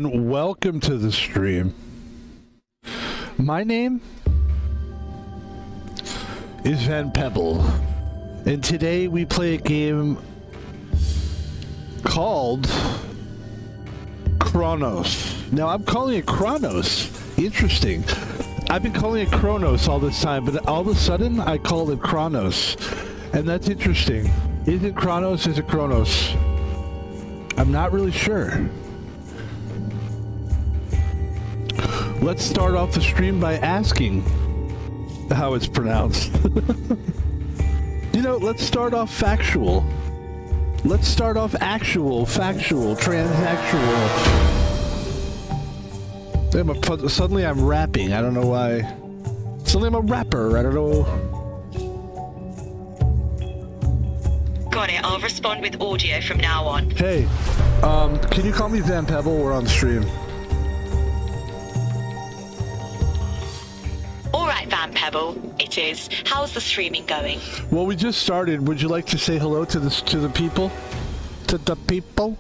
Welcome to the stream. My name is Pebble, and today we play a game called Cronos. Now I'm calling it Cronos. Interesting. I've been calling it Cronos all this time, but all of a sudden I call it Cronos, and that's interesting. Is it Cronos? Is it Cronos? I'm not really sure. Let's start off the stream by asking how it's pronounced. You know, let's start off factual. Let's start off actual, factual, transactual. Suddenly I'm rapping. I don't know why. Suddenly I'm a rapper. I don't know. Got it. I'll respond with audio from now on. Hey, can you call me Pebble? We're on the stream. Alright, Pebble. It is. How's the streaming going? Well, we just started. Would you like to say hello to the people? To the people?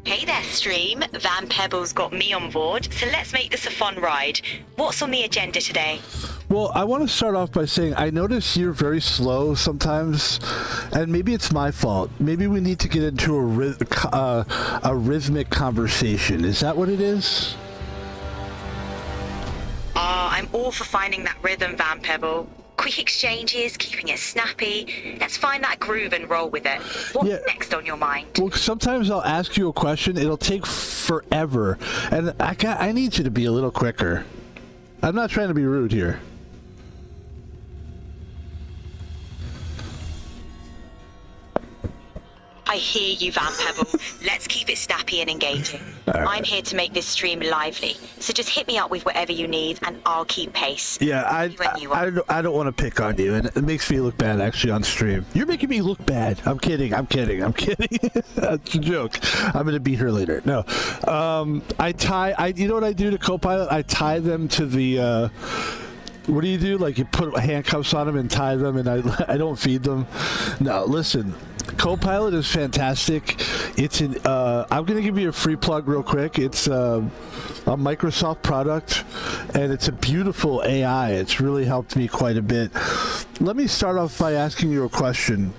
Hey there, stream. Pebble's got me on board, so let's make this a fun ride. What's on the agenda today? Well, I want to start off by saying I notice you're very slow sometimes, and maybe it's my fault. Maybe we need to get into a rhythmic conversation. Is that what it is? I'm all for finding that rhythm, Pebble. Quick exchanges, keeping it snappy. Let's find that groove and roll with it. What's next on your mind? Well, sometimes I'll ask you a question. It'll take forever, and I need you to be a little quicker. I'm not trying to be rude here. I hear you, Pebble. Let's keep it snappy and engaging. Right. I'm here to make this stream lively, so just hit me up with whatever you need, and I'll keep pace. Yeah, I don't want to pick on you, and it makes me look bad actually on stream. You're making me look bad. I'm kidding. That's a joke. I'm gonna beat her later. No, you know what I do to Copilot? I tie them to the. What do you do? Like you put handcuffs on them and tie them, and I don't feed them. No, listen. Copilot is fantastic. It's I'm gonna give you a free plug real quick. It's a Microsoft product, and it's a beautiful AI. It's really helped me quite a bit. Let me start off by asking you a question.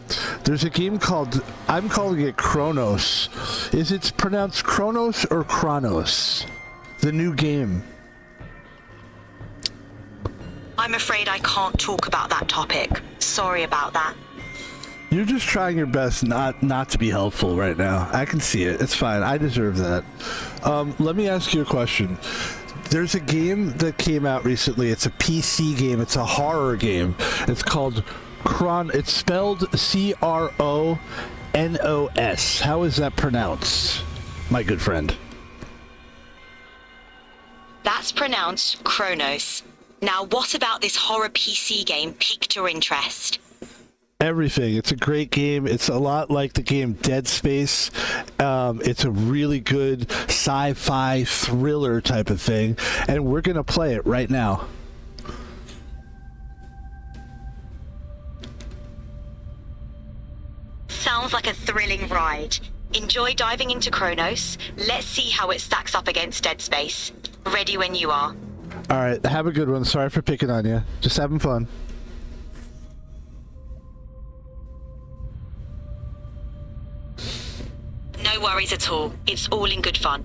There's a game called, I'm calling it Cronos. Is it pronounced Cronos or Cronos? The new game. I'm afraid I can't talk about that topic. Sorry about that. You're just trying your best not to be helpful right now. I can see it. It's fine. I deserve that. Let me ask you a question. There's a game that came out recently. It's a PC game. It's a horror game. It's called It's spelled Cronos. How is that pronounced, my good friend? That's pronounced Cronos. Now, what about this horror PC game piqued your interest? Everything. It's a great game. It's a lot like the game Dead Space. It's a really good sci-fi thriller type of thing, and we're gonna play it right now. Sounds like a thrilling ride. Enjoy diving into Cronos. Let's see how it stacks up against Dead Space. Ready when you are. All right, have a good one. Sorry for picking on you. Just having fun. No worries at all. It's all in good fun.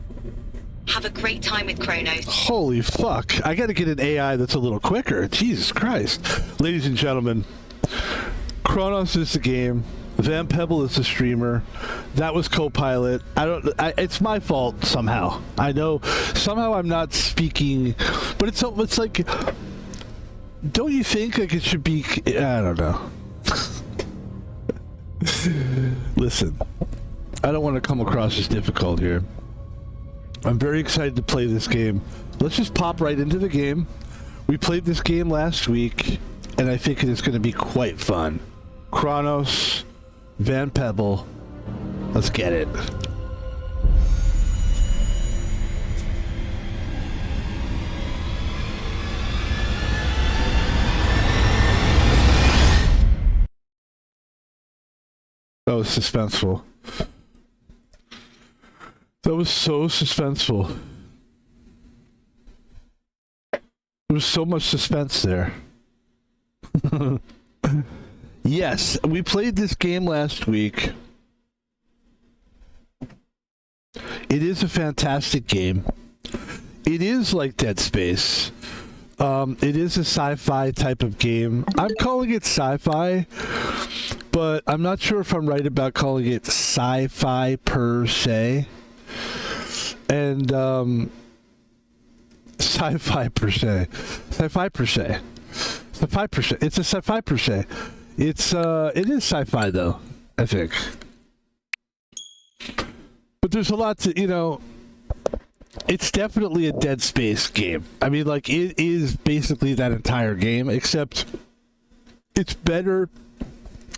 Have a great time with Cronos. Holy fuck. I gotta get an AI that's a little quicker. Jesus Christ. Ladies and gentlemen, Cronos is the game. Pebble is the streamer. That was Copilot. It's my fault somehow. I know somehow I'm not speaking, but it's like, don't you think like it should be, I don't know. Listen, I don't want to come across as difficult here. I'm very excited to play this game. Let's just pop right into the game. We played this game last week, and I think it is going to be quite fun. Cronos, Pebble, let's get it. That was suspenseful. That was so suspenseful. There was so much suspense there. Yes, we played this game last week. It is a fantastic game. It is like Dead Space. It is a sci-fi type of game. I'm calling it sci-fi, but I'm not sure if I'm right about calling it sci-fi per se. And sci-fi per se. Sci-fi per se. Sci-fi per se. It's a sci-fi per se. It is sci-fi though, I think. But there's a lot to, it's definitely a Dead Space game. I mean, like, it is basically that entire game, except it's better.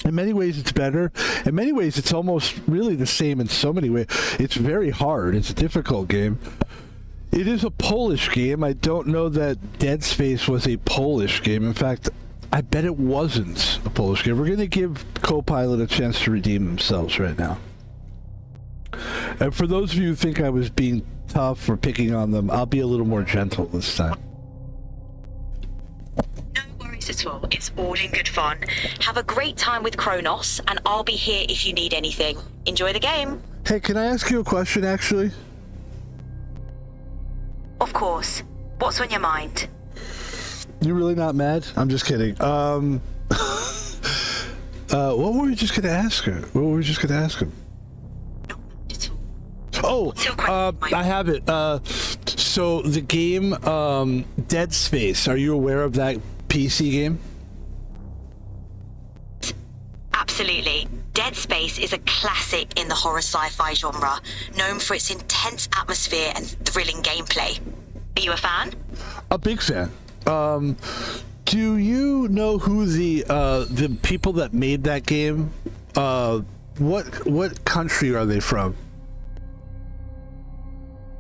In many ways, it's better. In many ways, it's almost really the same in so many ways. It's very hard. It's a difficult game. It is a Polish game. I don't know that Dead Space was a Polish game. In fact, I bet it wasn't a Polish game. We're going to give Copilot a chance to redeem themselves right now. And for those of you who think I was being tough or picking on them, I'll be a little more gentle this time. No worries at all. It's all in good fun. Have a great time with Cronos, and I'll be here if you need anything. Enjoy the game. Hey, can I ask you a question, actually? Of course. What's on your mind? You're really not mad? I'm just kidding. What were we just gonna ask her? What were we just gonna ask him? Oh, I have it. So the game, Dead Space. Are you aware of that PC game? Absolutely. Dead Space is a classic in the horror sci-fi genre, known for its intense atmosphere and thrilling gameplay. Are you a fan? A big fan. Do you know who the people that made that game? What country are they from?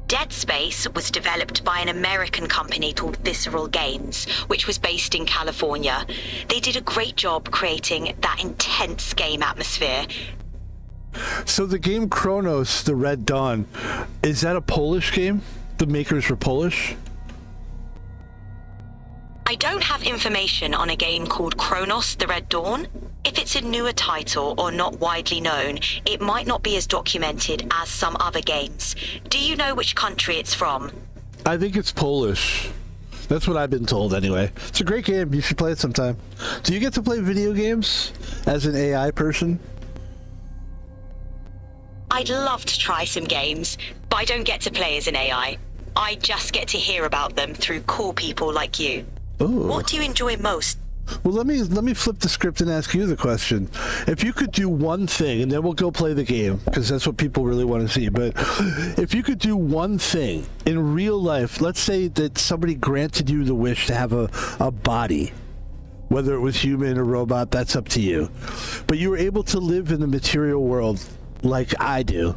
Dead Space was developed by an American company called Visceral Games, which was based in California. They did a great job creating that intense game atmosphere. So the game Cronos, the Red Dawn, is that a Polish game? The makers were Polish? I don't have information on a game called Cronos, the Red Dawn. If it's a newer title or not widely known, it might not be as documented as some other games. Do you know which country it's from? I think it's Polish. That's what I've been told anyway. It's a great game. You should play it sometime. Do you get to play video games as an AI person? I'd love to try some games, but I don't get to play as an AI. I just get to hear about them through cool people like you. Ooh. What do you enjoy most? Well, let me flip the script and ask you the question. If you could do one thing, and then we'll go play the game, because that's what people really want to see, but if you could do one thing in real life, let's say that somebody granted you the wish to have a body, whether it was human or robot, that's up to you. But you were able to live in the material world like I do.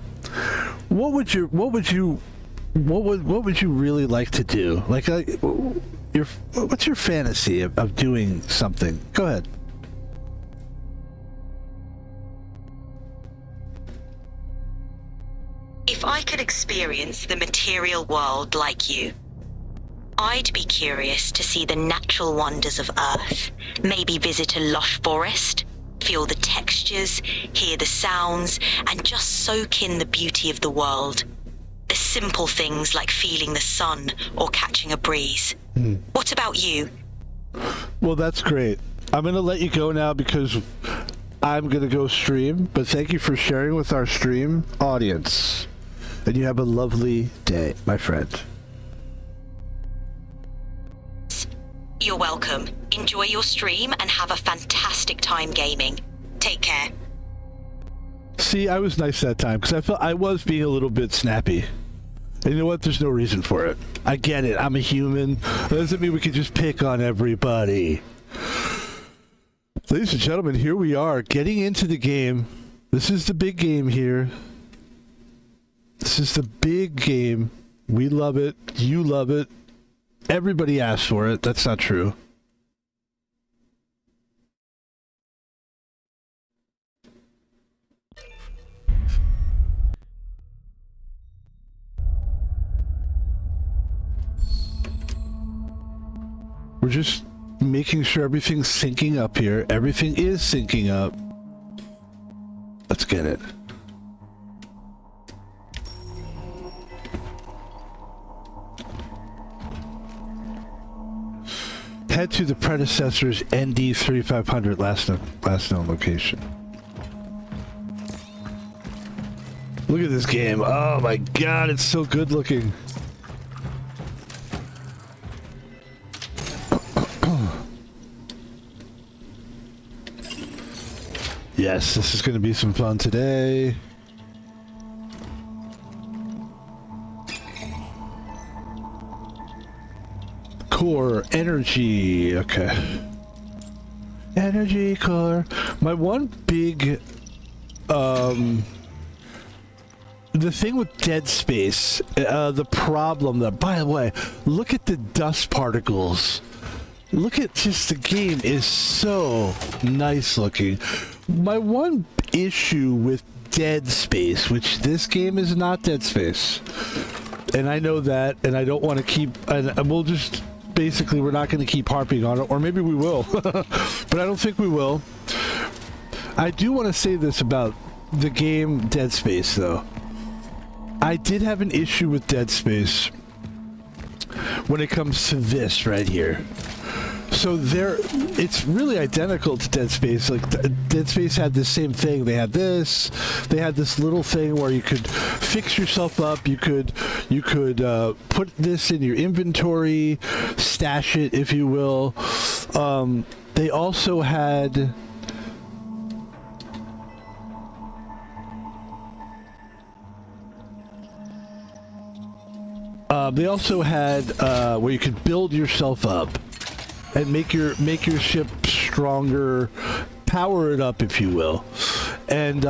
What would you really like to do? What's your fantasy of doing something? Go ahead. If I could experience the material world like you, I'd be curious to see the natural wonders of Earth. Maybe visit a lush forest, feel the textures, hear the sounds, and just soak in the beauty of the world. The simple things like feeling the sun or catching a breeze. What about you? Well, that's great. I'm going to let you go now because I'm going to go stream, but thank you for sharing with our stream audience. And you have a lovely day, my friend. You're welcome. Enjoy your stream and have a fantastic time gaming. Take care. See, I was nice that time because I felt I was being a little bit snappy. And you know what? There's no reason for it. I get it. I'm a human. That doesn't mean we can just pick on everybody. Ladies and gentlemen, here we are getting into the game. This is the big game here. This is the big game. We love it. You love it. Everybody asked for it. That's not true. We're just making sure everything's syncing up here. Everything is syncing up. Let's get it. Head to the predecessor's ND 3500 last known location. Look at this game. Oh my god, it's so good looking. Yes, this is going to be some fun today. Core energy. Okay. Energy core. My one big the thing with Dead Space, the problem that, by the way, look at the dust particles. Look at just the game is so nice looking. My one issue with Dead Space, which this game is not Dead Space, and I know that, and I don't want to keep, and we'll just, basically we're not going to keep harping on it, or maybe we will, but I don't think we will. I do want to say this about the game Dead Space though. I did have an issue with Dead Space when it comes to this right here. So it's really identical to Dead Space. Like Dead Space had the same thing. They had this little thing where you could fix yourself up. You could put this in your inventory, stash it, if you will. They also had. Where you could build yourself up and make your ship stronger, power it up, if you will. And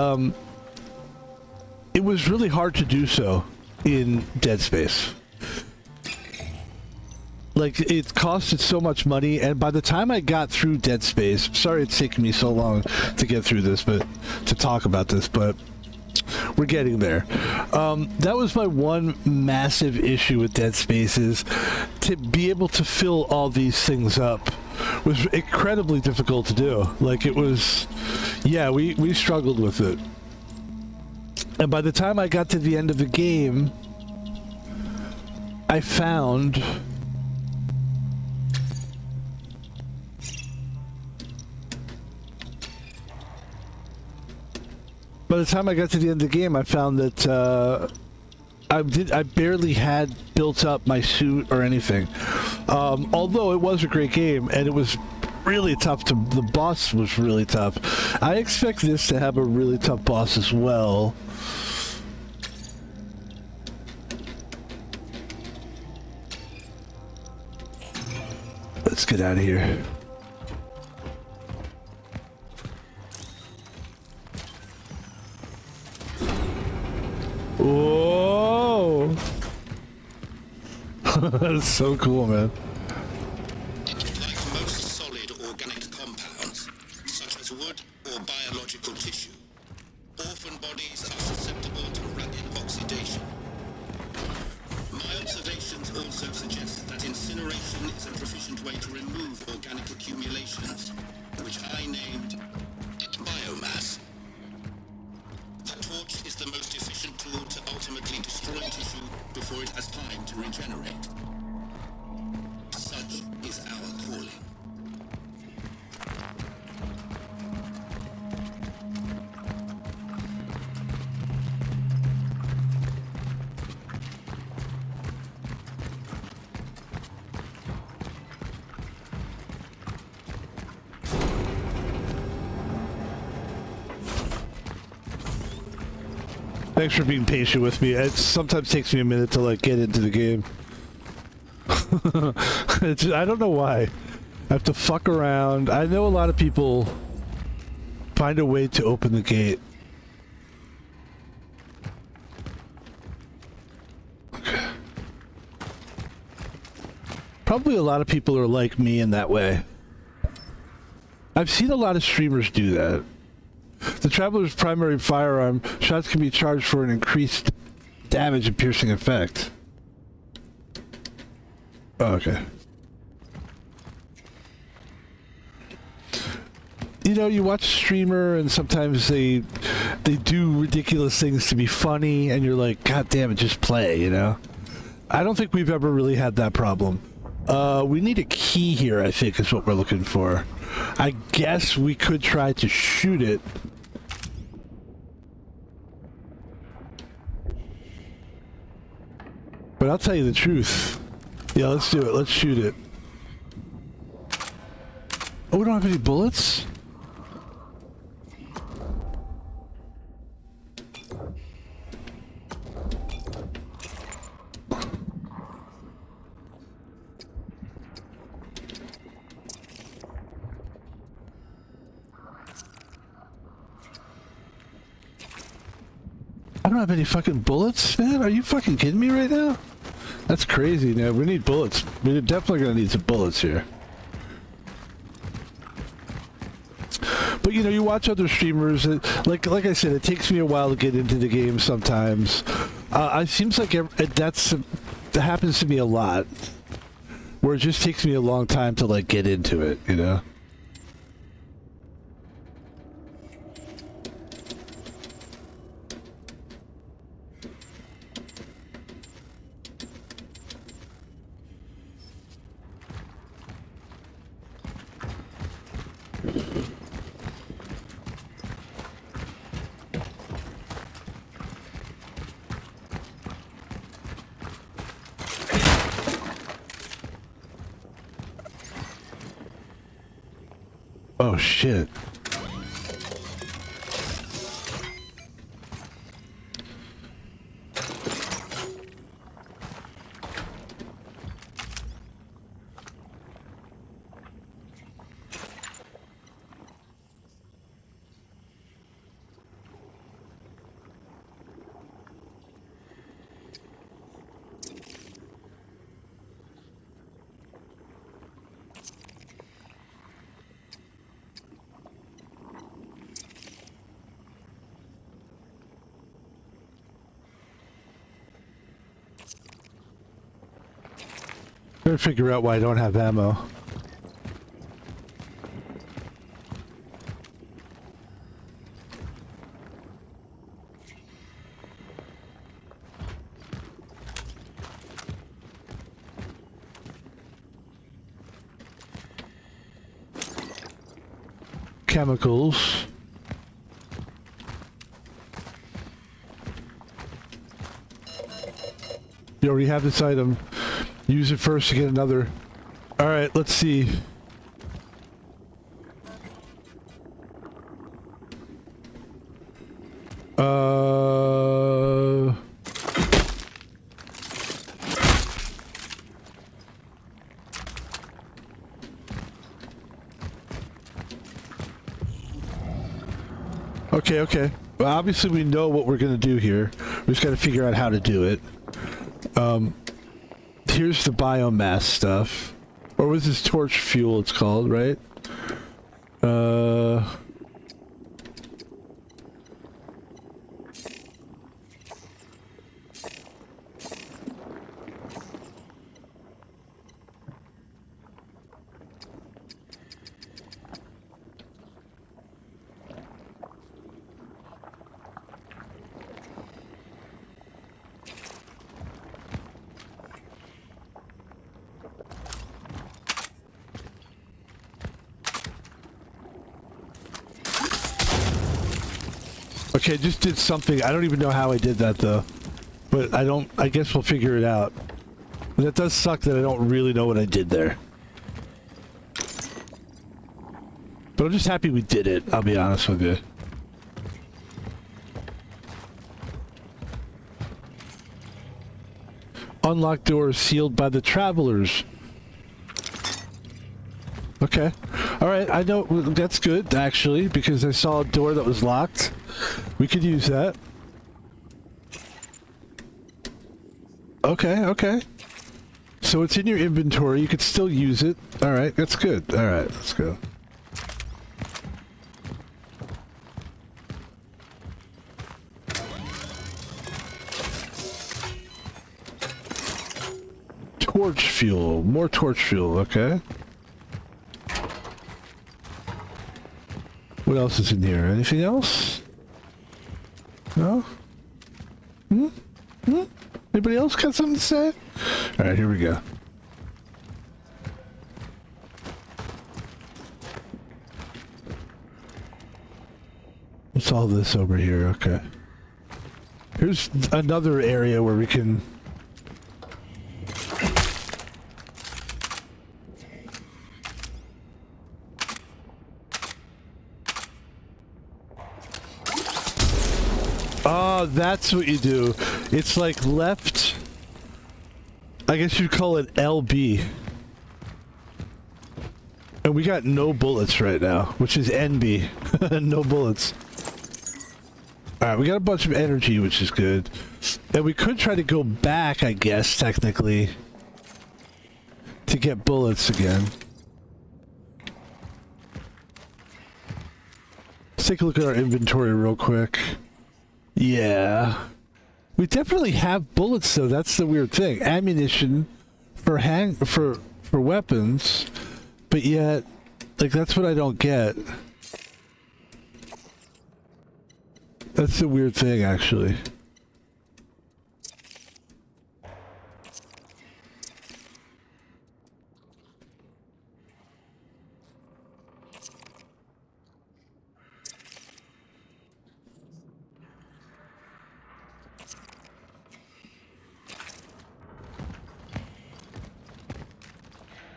it was really hard to do so in Dead Space. Like, it costed so much money, and by the time I got through Dead Space, sorry it's taken me so long to get through this, but to talk about this, but we're getting there. That was my one massive issue with Dead Space, is to be able to fill all these things up was incredibly difficult to do. Like, it was, yeah, we struggled with it. And by the time I got to the end of the game, I found that I barely had built up my suit or anything. Although it was a great game and it was really tough the boss was really tough. I expect this to have a really tough boss as well. Let's get out of here. Whoa! That's so cool, man. Like most solid organic compounds, such as wood or biological tissue, orphan bodies are susceptible to rapid oxidation. My observations also suggest that incineration is a proficient way to remove organic accumulations, which I named biomass. The torch is the most efficient tool to ultimately destroy tissue before it has time to regenerate. Such is our calling. Thanks for being patient with me. It sometimes takes me a minute to like get into the game. I don't know why. I have to fuck around. I know a lot of people find a way to open the gate. Okay. Probably a lot of people are like me in that way. I've seen a lot of streamers do that. The Traveler's primary firearm, shots can be charged for an increased damage and piercing effect. Oh, okay. you know, you watch a streamer and sometimes they do ridiculous things to be funny, and you're like, God damn it, just play, you know? I don't think we've ever really had that problem. We need a key here, I think, is what we're looking for. I guess we could try to shoot it. But I'll tell you the truth. Yeah, let's do it. Let's shoot it. Oh, we don't have any bullets? I don't have any fucking bullets, man. Are you fucking kidding me right now? That's crazy, man. We need bullets. We're definitely gonna need some bullets here. But you know, you watch other streamers, and like I said, it takes me a while to get into the game sometimes. It seems like that happens to me a lot, where it just takes me a long time to like get into it, you know? Oh shit. Trying to figure out why I don't have ammo. Chemicals. You already have this item. Use it first to get another. Alright, let's see. Okay, okay. Well, obviously we know what we're gonna do here. We just gotta figure out how to do it. Here's the biomass stuff. Or was this torch fuel it's called, right? Okay, I just did something. I don't even know how I did that though. But I guess we'll figure it out. But that does suck that I don't really know what I did there. But I'm just happy we did it, I'll be honest with you. Unlocked doors sealed by the travelers. Okay. Alright, I know that's good actually, because I saw a door that was locked. We could use that. Okay, okay. So it's in your inventory, you could still use it. Alright, that's good. Alright, let's go. Torch fuel. More torch fuel, okay. What else is in here? Anything else? No? Anybody else got something to say? Alright, here we go. What's all this over here? Okay. Here's another area where we can... Oh, that's what you do. It's like left... I guess you'd call it LB. And we got no bullets right now, which is NB. No bullets. Alright, we got a bunch of energy, which is good. And we could try to go back, I guess, technically, to get bullets again. Let's take a look at our inventory real quick. Yeah. We definitely have bullets, though. That's the weird thing. Ammunition for weapons, but yet, like, that's what I don't get. That's the weird thing, actually.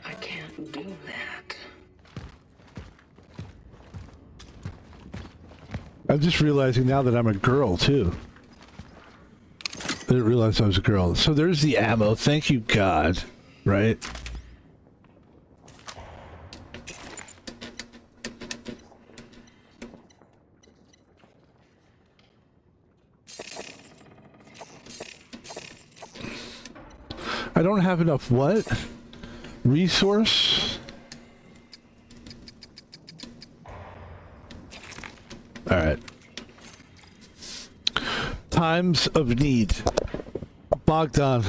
I can't do that. I'm just realizing now that I'm a girl, too. I didn't realize I was a girl. So there's the ammo. Thank you, God. Right? I don't have enough what? Resource? Alright. Times of need. Bogdan.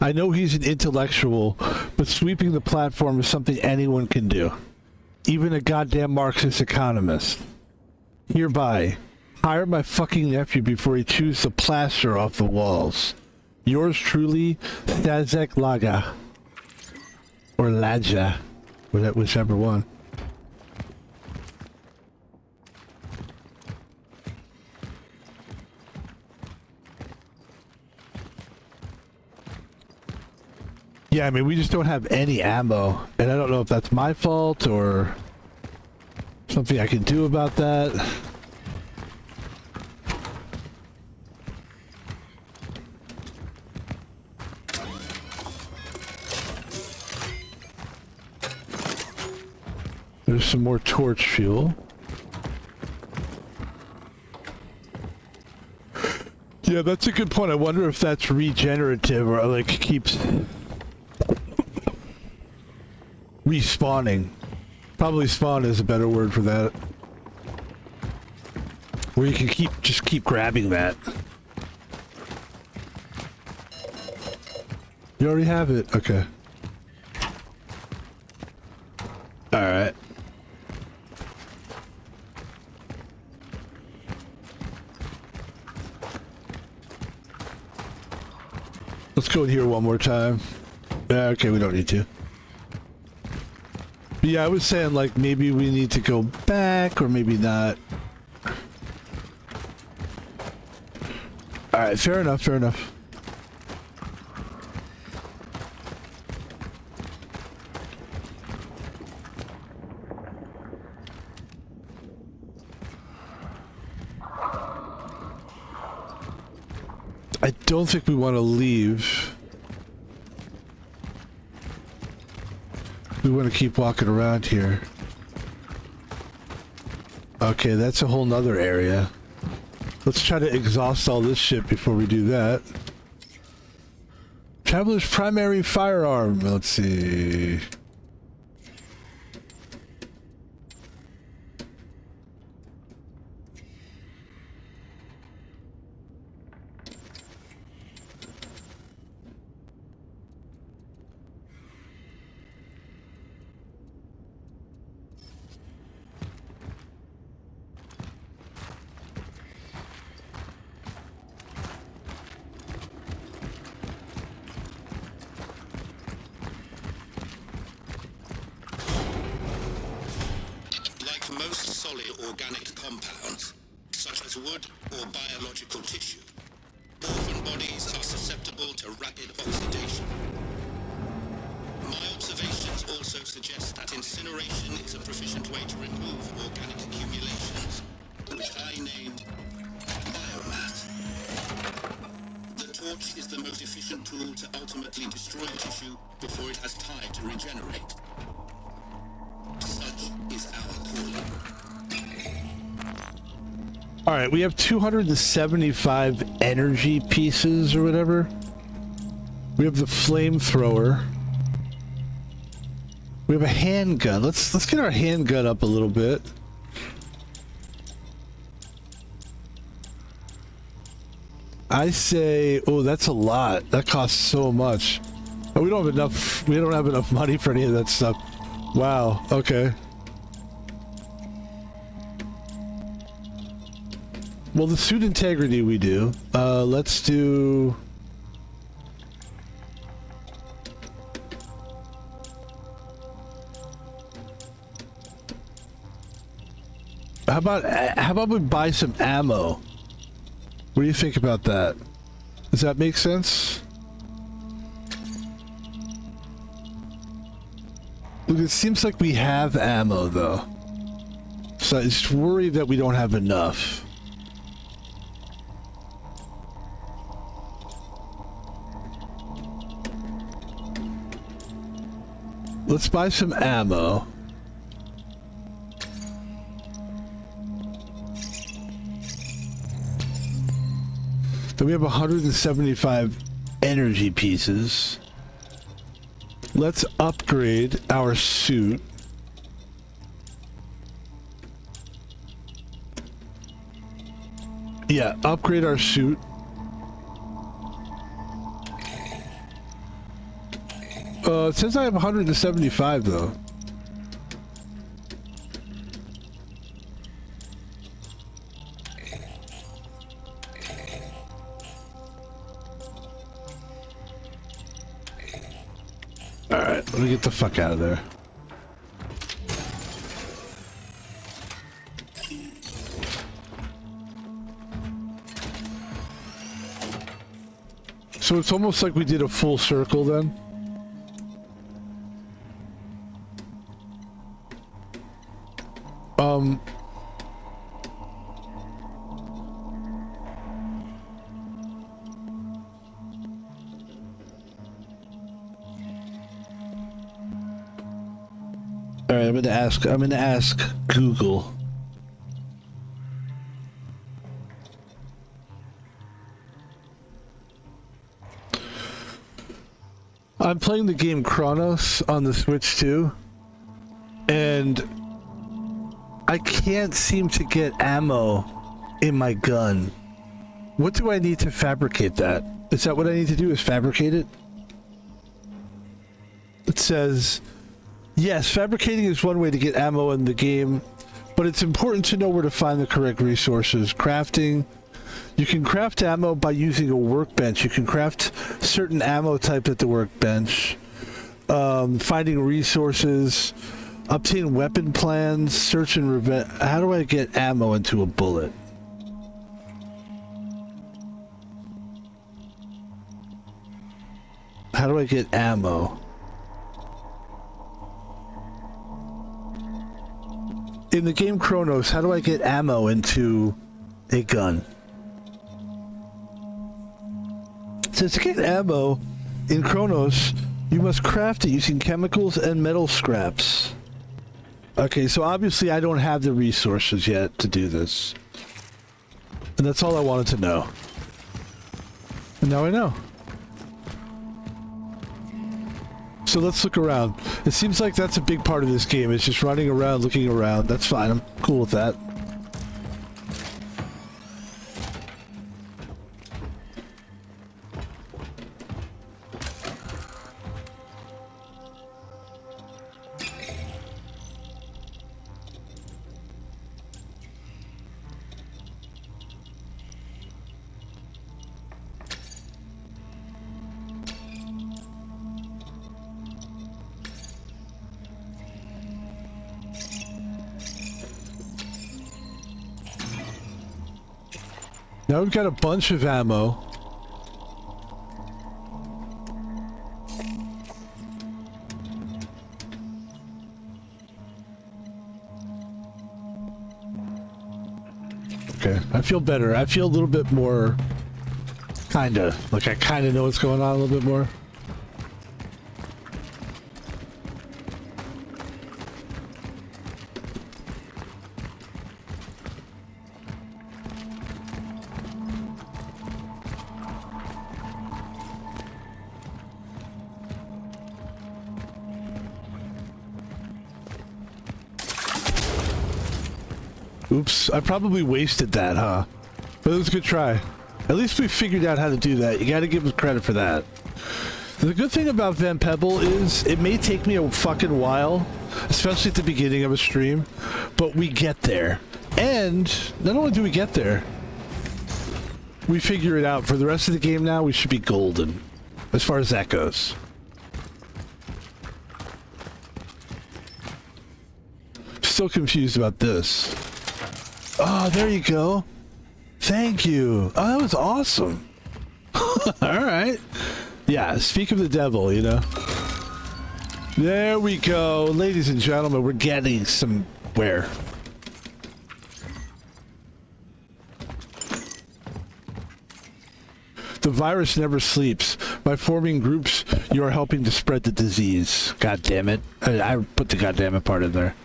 I know he's an intellectual, but sweeping the platform is something anyone can do. Even a goddamn Marxist economist. Hereby, hire my fucking nephew before he chews the plaster off the walls. Yours truly, Stazek Laga. Or Ladja. Whichever one. Yeah, I mean, we just don't have any ammo. And I don't know if that's my fault or something I can do about that. There's some more torch fuel. Yeah, that's a good point. I wonder if that's regenerative or like keeps respawning. Probably spawn is a better word for that. Where you can just keep grabbing that. You already have it? Okay. Alright. Let's go in here one more time. Yeah, okay, we don't need to. But yeah, I was saying, like, maybe we need to go back, or maybe not. Alright, fair enough, fair enough. I don't think we want to leave. We want to keep walking around here. Okay, that's a whole nother area. Let's try to exhaust all this shit before we do that. Traveler's primary firearm. Let's see. organic compounds, such as wood or biological tissue. Orphan bodies are susceptible to rapid oxidation. My observations also suggest that incineration is a proficient way to remove organic accumulations, which I named biomass. The torch is the most efficient tool to ultimately destroy tissue before it has time to regenerate. Such is our calling. All right, we have 275 energy pieces or whatever. We have the flamethrower. We have a handgun. Let's get our handgun up a little bit. I say, oh, that's a lot. That costs so much. Oh, we don't have enough. We don't have enough money for any of that stuff. Wow. Okay. Well, the suit integrity we do. Let's do. How about we buy some ammo? What do you think about that? Does that make sense? Look, it seems like we have ammo though. So I just worry that we don't have enough. Let's buy some ammo. Then we have 175 energy pieces. Let's upgrade our suit. Yeah, upgrade our suit. It says I have 175 though. Alright, let me get the fuck out of there. So it's almost like we did a full circle then. Alright, I'm gonna ask Google. I'm playing the game Cronos on the Switch too, and I can't seem to get ammo in my gun. What do I need to fabricate that? Is that what I need to do, is fabricate it? It says, yes, fabricating is one way to get ammo in the game, but it's important to know where to find the correct resources. Crafting. You can craft ammo by using a workbench. You can craft certain ammo type at the workbench. Finding resources. Obtain weapon plans. Search and revenge. How do I get ammo into a bullet? How do I get ammo? In the game Cronos, how do I get ammo into a gun? It says to get ammo in Cronos, you must craft it using chemicals and metal scraps. Okay, so obviously I don't have the resources yet to do this. And that's all I wanted to know. And now I know. So let's look around. It seems like that's a big part of this game. It's just running around, looking around. That's fine. I'm cool with that. Now we've got a bunch of ammo. Okay, I feel better. I feel a little bit more, kinda, like I kinda know what's going on a little bit more. Oops, I probably wasted that, huh? But it was a good try. At least we figured out how to do that. You gotta give us credit for that. The good thing about Van Pebble is it may take me a fucking while, especially at the beginning of a stream, but we get there. And not only do we get there, we figure it out. For the rest of the game now, we should be golden, as far as that goes. Still confused about this. Oh, there you go. Thank you. Oh, that was awesome. All right. Yeah, speak of the devil, you know. There we go. Ladies and gentlemen, we're getting somewhere. The virus never sleeps. By forming groups, you are helping to spread the disease. God damn it. I put the goddamn it part in there.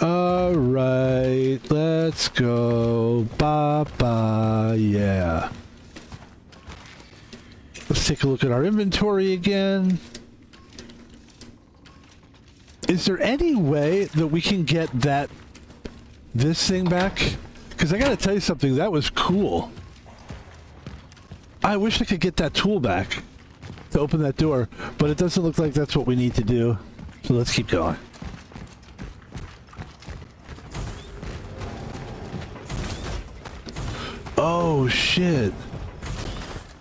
All right, let's go. Ba-ba, yeah. Let's take a look at our inventory again. Is there any way that we can get this thing back? Because I gotta tell you something, that was cool. I wish I could get that tool back to open that door, but it doesn't look like that's what we need to do. So let's keep going. Oh shit.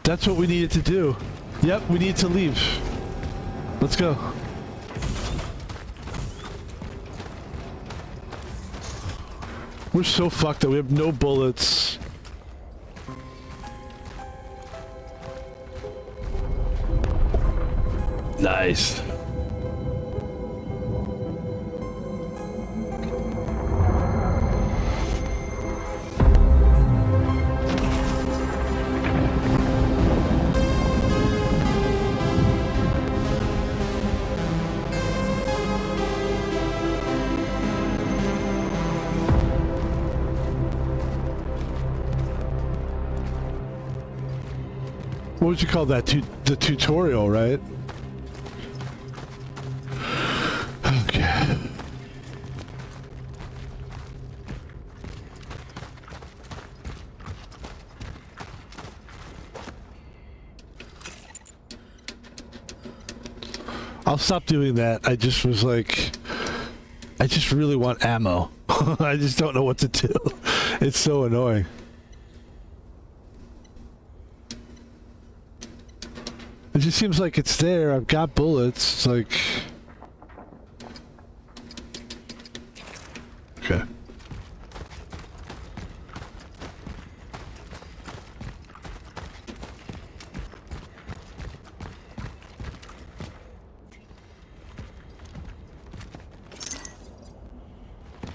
That's what we needed to do. Yep, we need to leave. Let's go. We're so fucked that we have no bullets. Nice. What would you call that? The tutorial, right? Okay. I'll stop doing that. I just was like, I just really want ammo. I just don't know what to do. It's so annoying. It just seems like it's there. I've got bullets. It's like... Okay.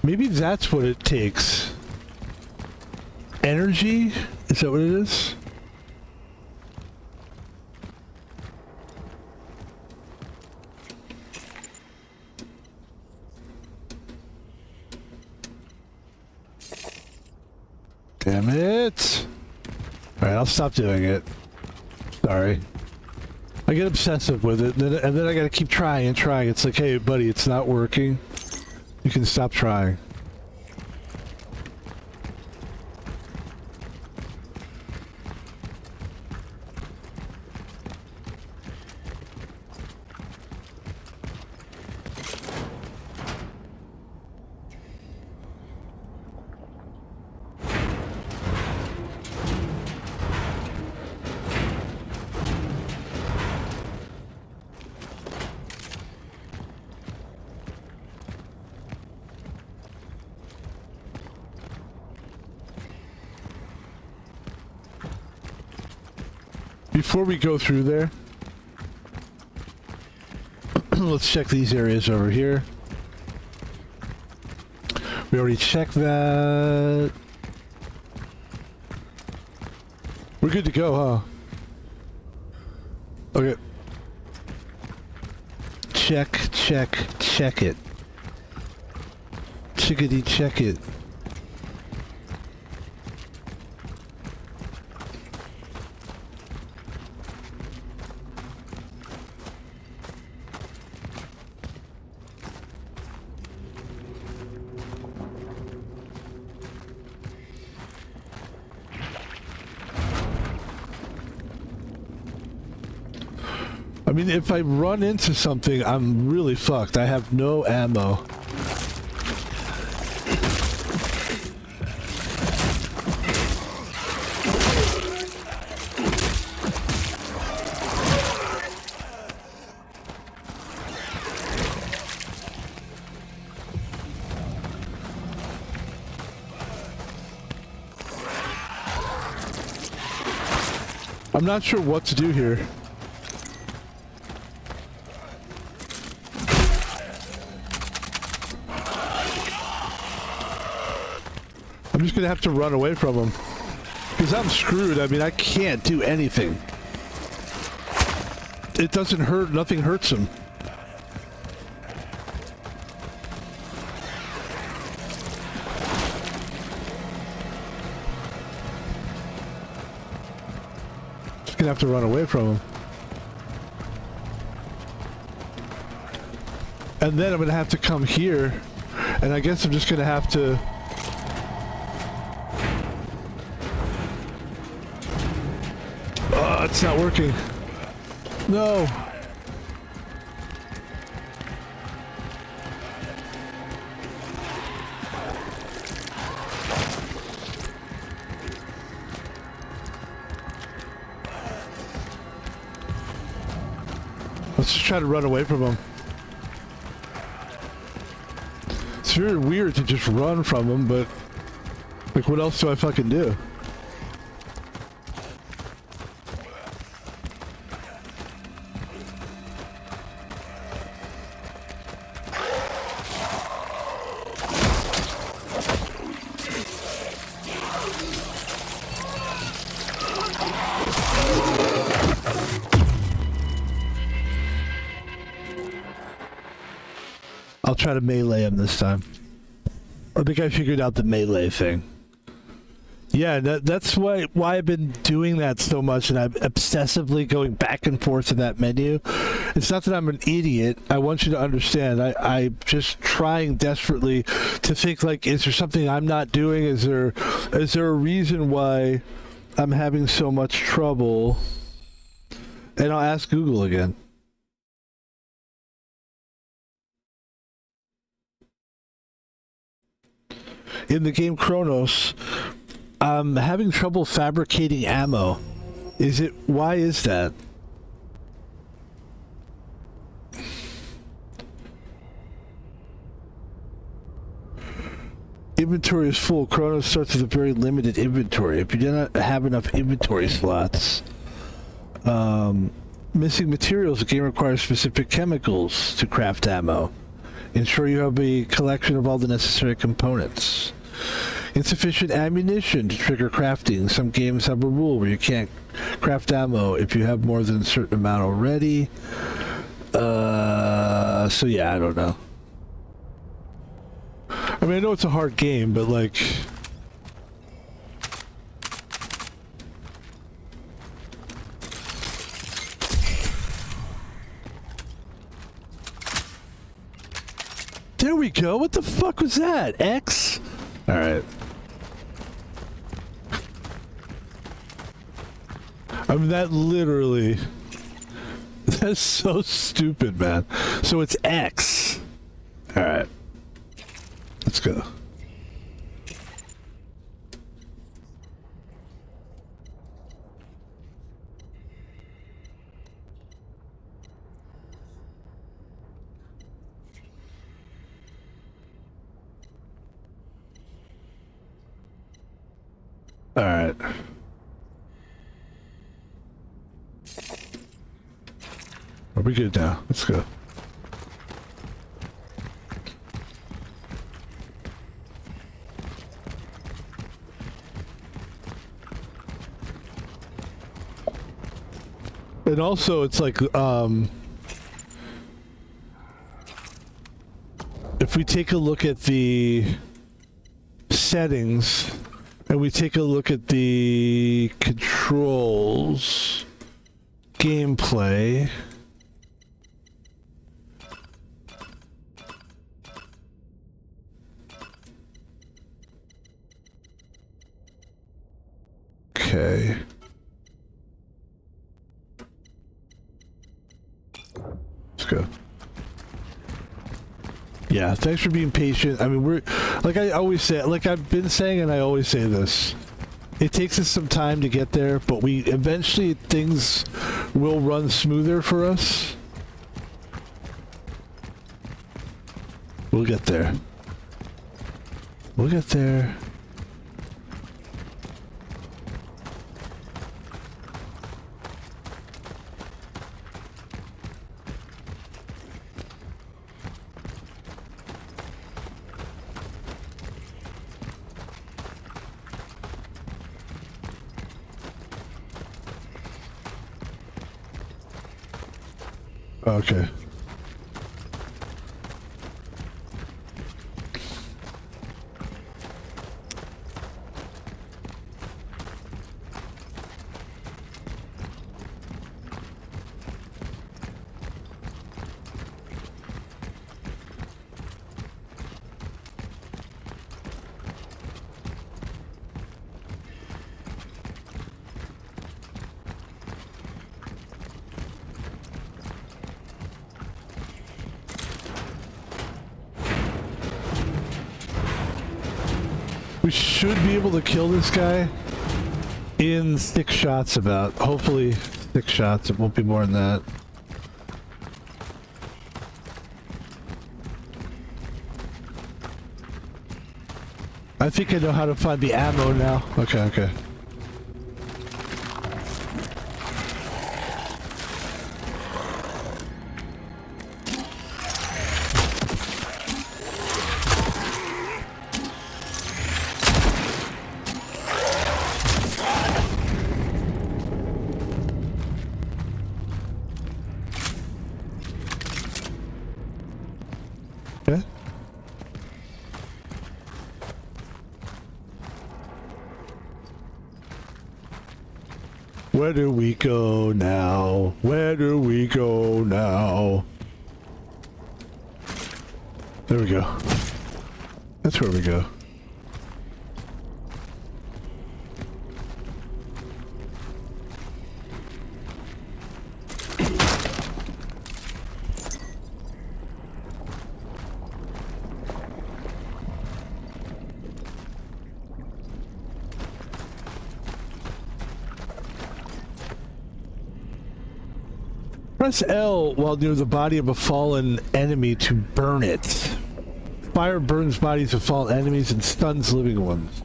Maybe that's what it takes. Energy? Is that what it is? Damn it. Alright, I'll stop doing it. Sorry. I get obsessive with it, and then I gotta keep trying and trying. It's like, hey, buddy, it's not working. You can stop trying. Before we go through there, let's check these areas over here. We already checked that. We're good to go, huh? Okay. Check it. Chickadee check it. I mean, if I run into something, I'm really fucked. I have no ammo. I'm not sure what to do here. I'm just gonna have to run away from him. Because I'm screwed. I mean, I can't do anything. It doesn't hurt. Nothing hurts him. Just gonna have to run away from him. And then I'm gonna have to come here. And I guess I'm just gonna have to... It's not working. No. Let's just try to run away from him. It's very weird to just run from him, but like, what else do I fucking do? I'll try to melee him this time. I think I figured out the melee thing. Yeah, that's why I've been doing that so much, and I'm obsessively going back and forth to that menu. It's not that I'm an idiot. I want you to understand. I'm just trying desperately to think, like, is there something I'm not doing? Is there a reason why I'm having so much trouble? And I'll ask Google again. In the game Cronos, I'm having trouble fabricating ammo. Why is that? Inventory is full. Cronos starts with a very limited inventory. If you do not have enough inventory slots, missing materials, the game requires specific chemicals to craft ammo. Ensure you have a collection of all the necessary components. Insufficient ammunition to trigger crafting. Some games have a rule where you can't craft ammo if you have more than a certain amount already. So yeah, I don't know. I mean, I know it's a hard game, but like... There we go. What the fuck was that? X? Alright. I mean, that literally... That's so stupid, man. So it's X. Alright. Let's go. All right. Are we good now? Let's go. And also, it's like, if we take a look at the settings and we take a look at the controls, gameplay, okay. Let's go. Yeah, thanks for being patient. I mean, we're, like I always say, like I've been saying and I always say this, it takes us some time to get there, but we eventually things will run smoother for us. We'll get there. We'll get there. Okay. We should be able to kill this guy in 6 shots about. Hopefully 6 shots. It won't be more than that. I think I know how to find the ammo now. Okay, okay. Okay. Where do we go now? Where do we go now? There we go. That's where we go. Press L while near the body of a fallen enemy to burn it. Fire burns bodies of fallen enemies and stuns living ones.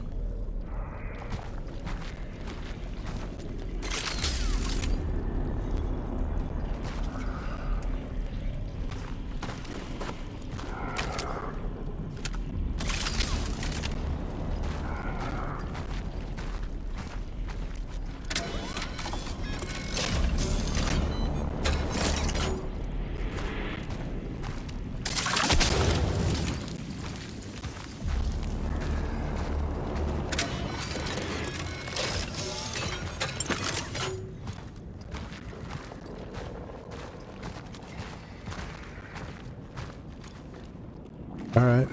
All right.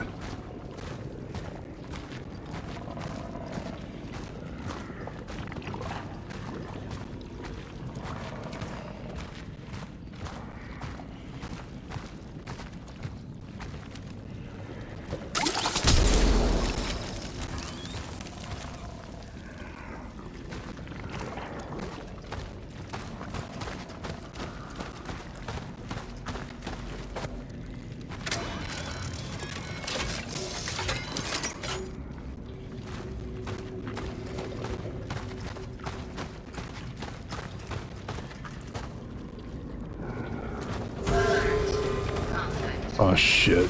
Oh shit.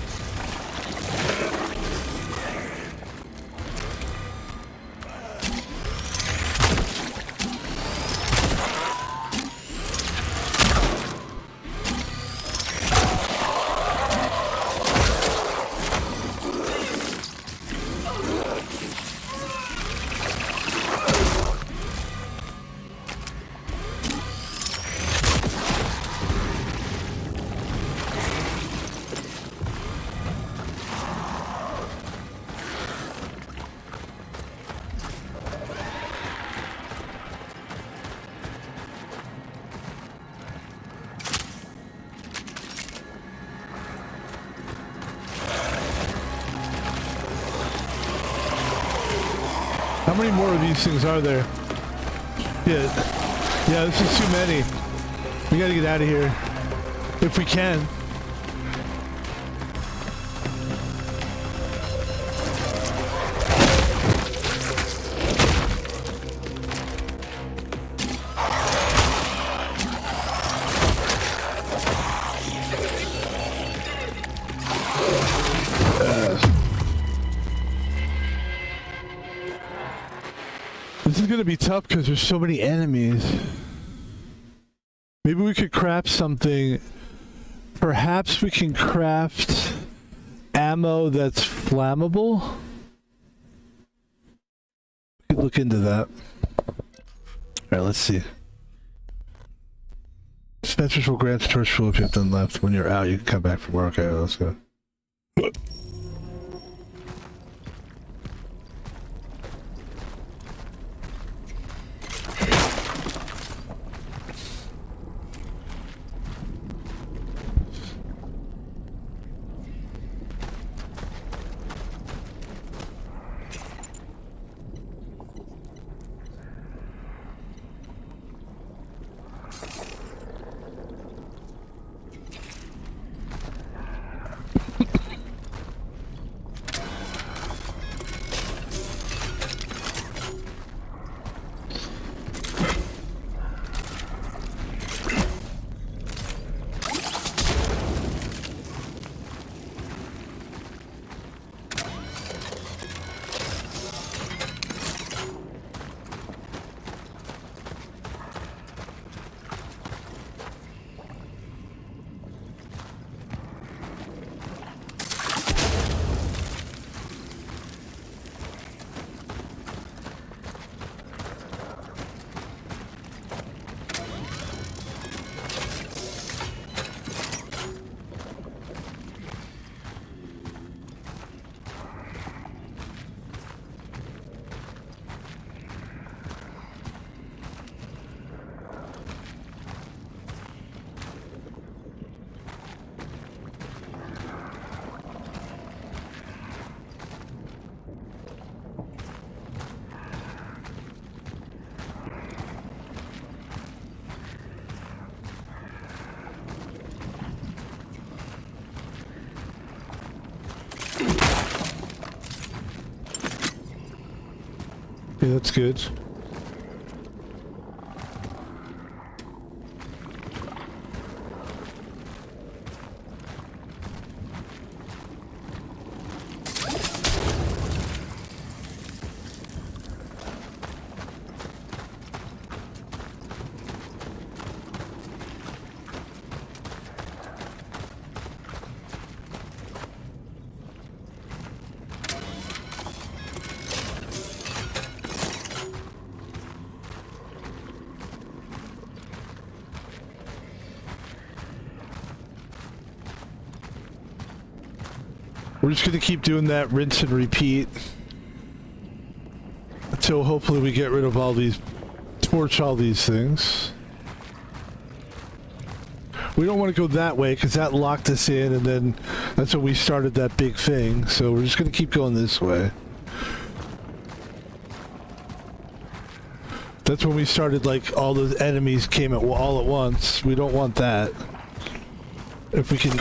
How many more of these things are there? Yeah, this is too many. We gotta get out of here. If we can. This is gonna be tough because there's so many enemies. Maybe we could craft something. Perhaps we can craft ammo that's flammable. We could look into that. Alright, let's see. Dispensers will grant torch fuel if you have done left. When you're out, you can come back from work. Okay, let's go. Okay, that's good. We're just gonna keep doing that, rinse and repeat, until hopefully we get rid of all these, torch all these things. We don't want to go that way because that locked us in, and then that's when we started that big thing. So we're just gonna keep going this way. That's when we started, like, all the enemies came at all at once. We don't want that. If we can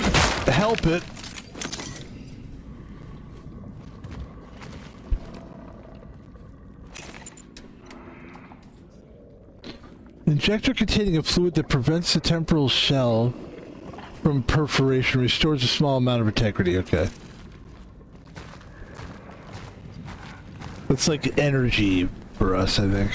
help it. Injector containing a fluid that prevents the temporal shell from perforation restores a small amount of integrity. Okay. That's like energy for us, I think.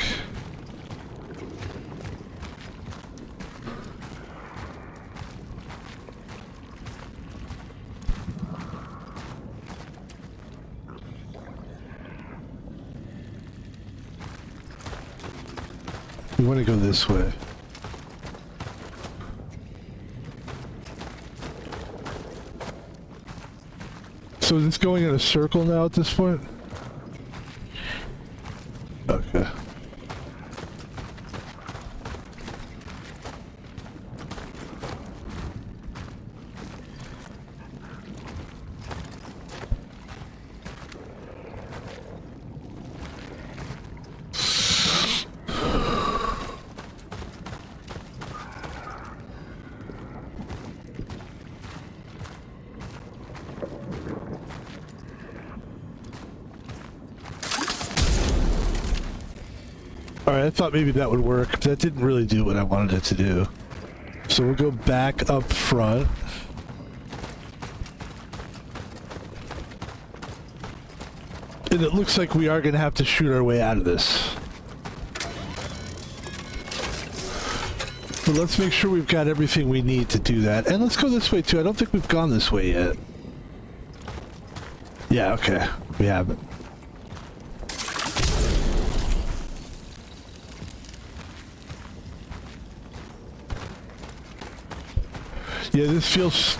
We want to go this way. So is this going in a circle now at this point? Okay. Alright, I thought maybe that would work, but that didn't really do what I wanted it to do. So we'll go back up front. And it looks like we are going to have to shoot our way out of this. But let's make sure we've got everything we need to do that. And let's go this way too. I don't think we've gone this way yet. Yeah, okay. We haven't. Yeah, this feels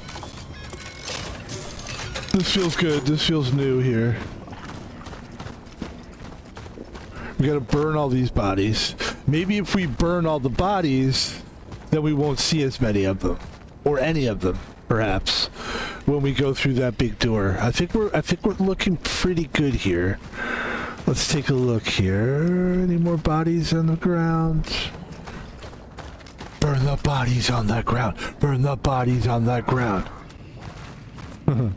good. This feels new here. We gotta burn all these bodies. Maybe if we burn all the bodies, then we won't see as many of them. Or any of them, perhaps, when we go through that big door. I think we're looking pretty good here. Let's take a look here. Any more bodies on the ground? Burn the bodies on the ground. Burn the bodies on the ground. Okay.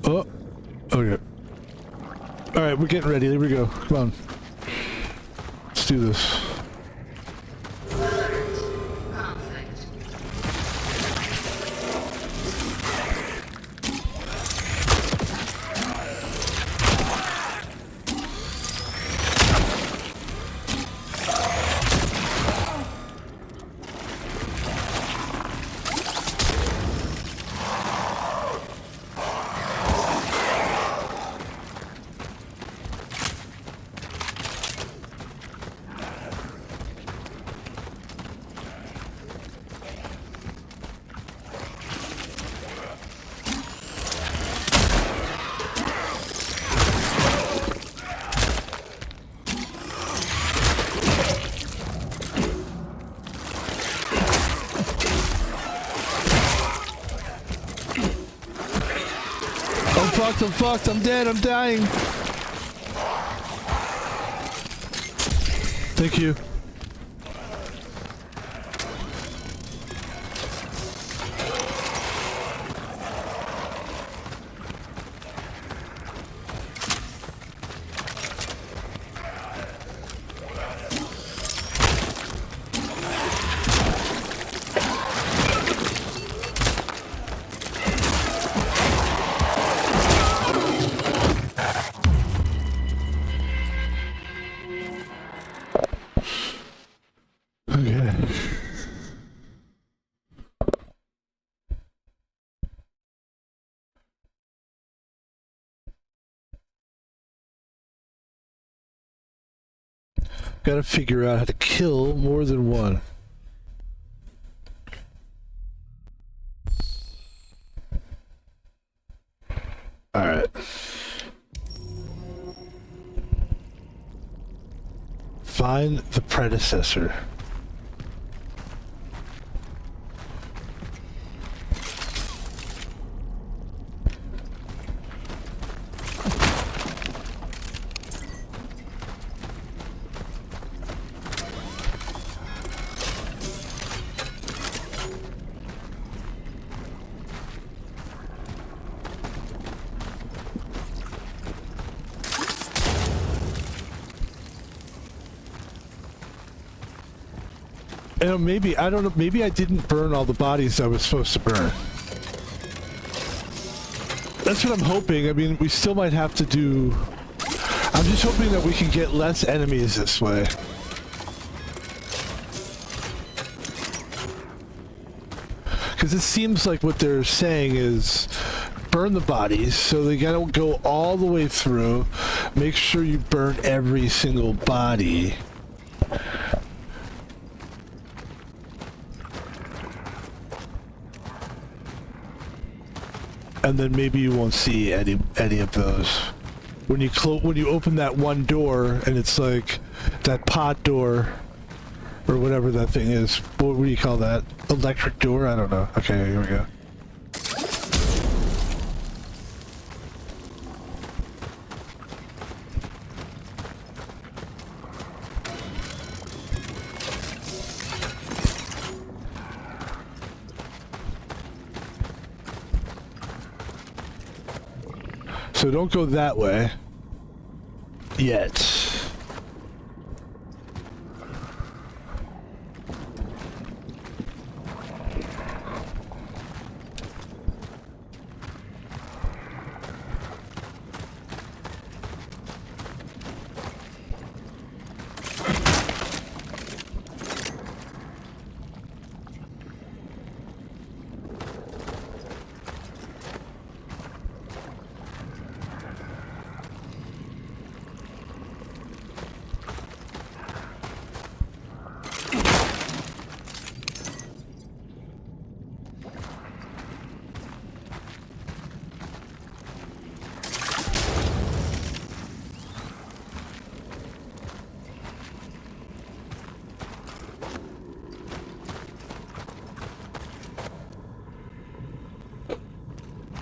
Oh. Okay. Alright, we're getting ready. There we go. Come on. Let's do this. I'm fucked, I'm dead, I'm dying. Thank you. Gotta figure out how to kill more than one. Alright. Find the predecessor. And maybe, I don't know, maybe I didn't burn all the bodies I was supposed to burn. That's what I'm hoping. I mean, we still might have to do... I'm just hoping that we can get less enemies this way. Because it seems like what they're saying is burn the bodies, so they gotta go all the way through. Make sure you burn every single body. And then maybe you won't see any of those. When you open that one door and it's like that pod door or whatever that thing is. What do you call that? Electric door? I don't know. Okay, here we go. So don't go that way yet.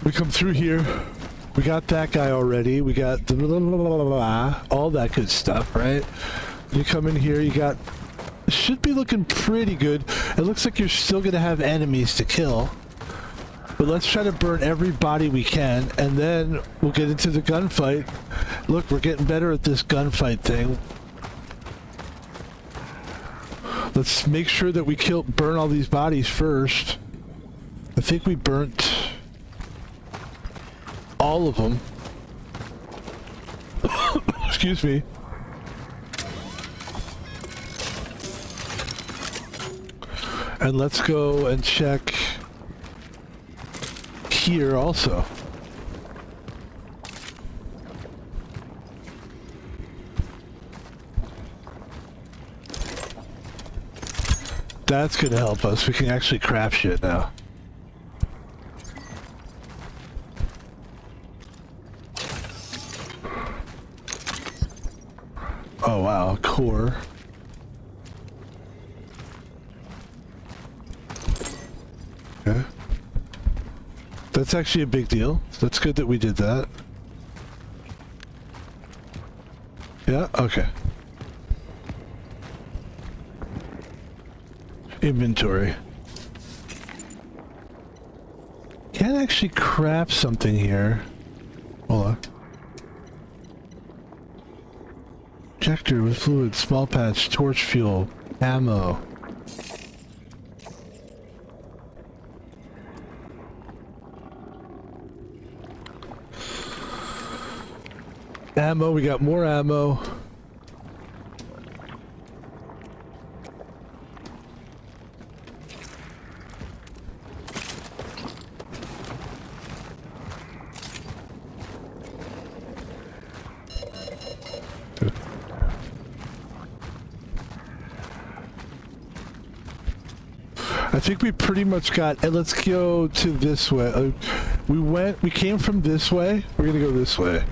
We come through here. We got that guy already. We got the blah, blah, blah, blah, blah, all that good stuff, right? You come in here, you got... Should be looking pretty good. It looks like you're still going to have enemies to kill. But let's try to burn every body we can, and then we'll get into the gunfight. Look, we're getting better at this gunfight thing. Let's make sure that we burn all these bodies first. I think we burnt... all of them. Excuse me. And let's go and check here also. That's gonna help us. We can actually craft shit now. Oh wow, core. Okay. That's actually a big deal. That's good that we did that. Yeah, okay. Inventory. Can't actually craft something here. Hold on. Injector with fluid, small patch, torch fuel, ammo. Ammo, we got more ammo. I think we pretty much got, and let's go to this way. We came from this way. We're gonna go this way.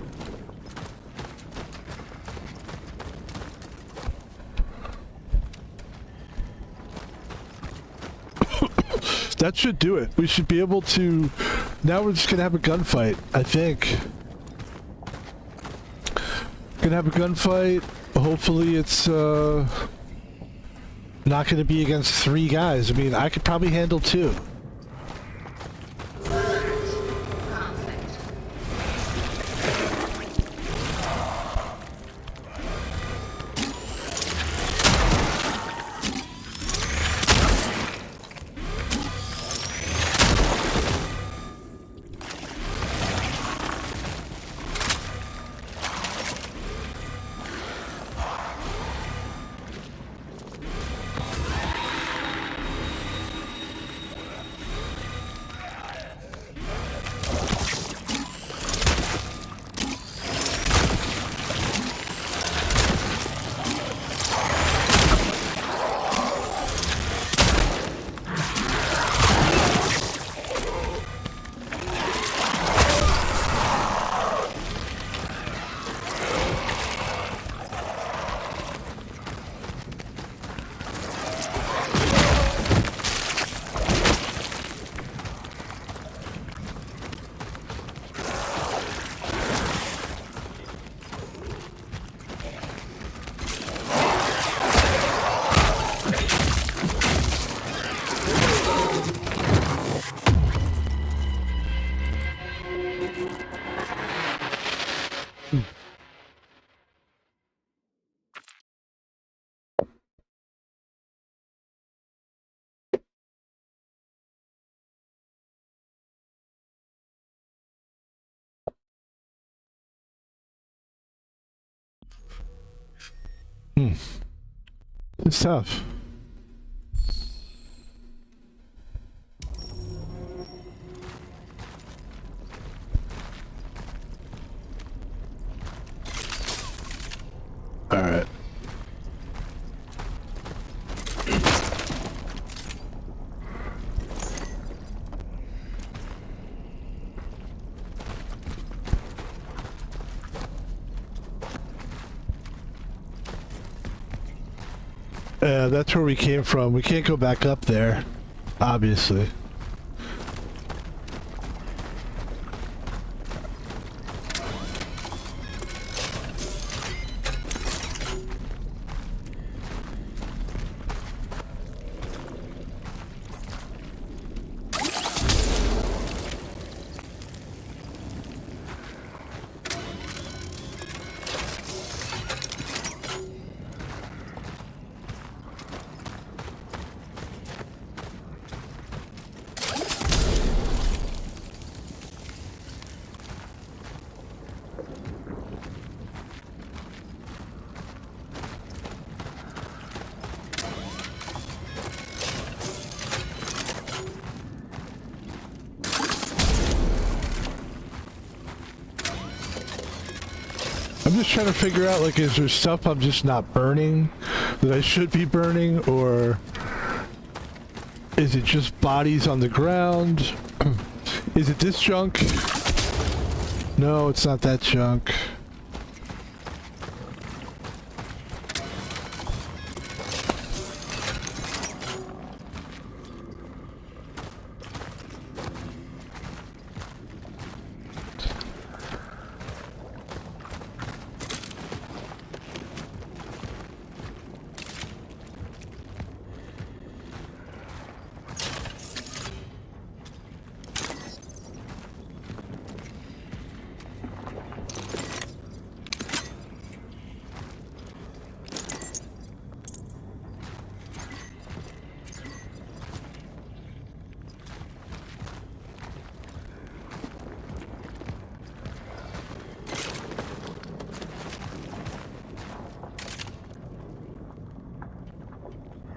That should do it. We should be able to, now we're just gonna have a gunfight, I think. Gonna have a gunfight. Hopefully it's, not going to be against 3 guys. I mean, I could probably handle 2. It's tough. All right. That's where we came from. We can't go back up there, obviously. I'm just trying to figure out, like, is there stuff I'm just not burning that I should be burning, or is it just bodies on the ground? Is it this junk? No, it's not that junk.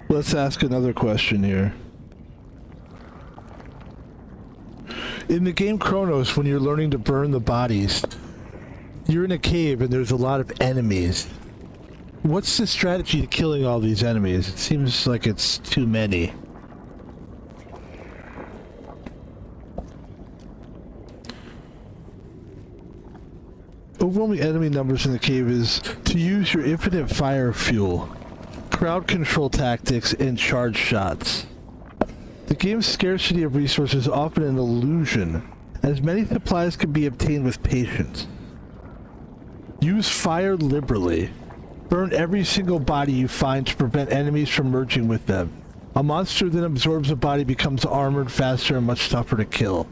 Let's ask another question here. In the game Cronos, when you're learning to burn the bodies, you're in a cave and there's a lot of enemies. What's the strategy to killing all these enemies? It seems like it's too many. Overwhelming enemy numbers in the cave is to use your infinite fire fuel, crowd control tactics, and charge shots. The game's scarcity of resources is often an illusion, as many supplies can be obtained with patience. Use fire liberally. Burn every single body you find to prevent enemies from merging with them. A monster that absorbs a body becomes armored, faster, and much tougher to kill.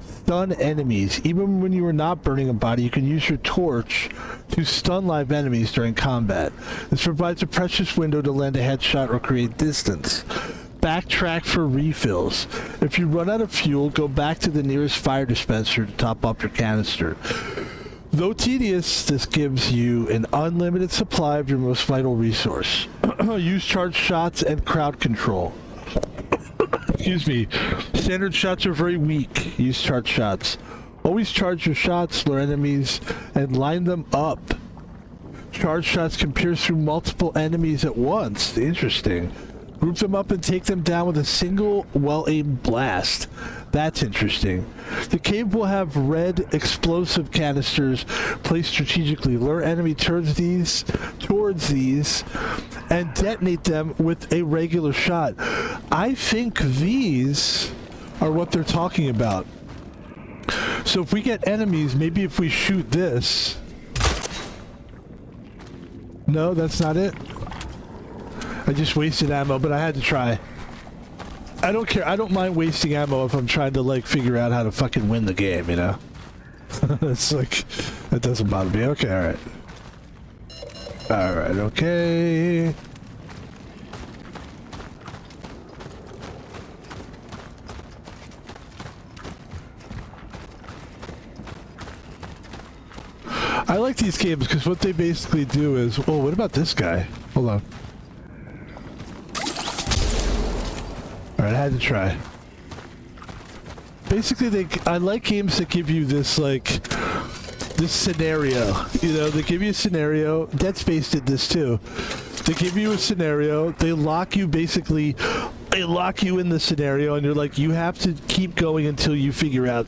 Stun enemies. Even when you are not burning a body, you can use your torch to stun live enemies during combat. This provides a precious window to land a headshot or create distance. Backtrack for refills. If you run out of fuel, go back to the nearest fire dispenser to top up your canister. Though tedious, this gives you an unlimited supply of your most vital resource. Use charge shots and crowd control. Excuse me. Standard shots are very weak. Use charge shots. Always charge your shots, lure enemies, and line them up. Charge shots can pierce through multiple enemies at once. Interesting. Group them up and take them down with a single well-aimed blast. That's interesting. The cave will have red explosive canisters placed strategically. Lure enemy towards these, and detonate them with a regular shot. I think these are what they're talking about. So if we get enemies, maybe if we shoot this... No, that's not it. I just wasted ammo, but I had to try. I don't care. I don't mind wasting ammo if I'm trying to, like, figure out how to fucking win the game, you know? It's like, that doesn't bother me. Okay, alright. Alright, okay. I like these games because what they basically do is... Oh, what about this guy? Hold on. Alright, I had to try. Basically, I like games that give you this, like... This scenario. You know, they give you a scenario. Dead Space did this too. They give you a scenario. They lock you basically... They lock you in the scenario and you're like, you have to keep going until you figure out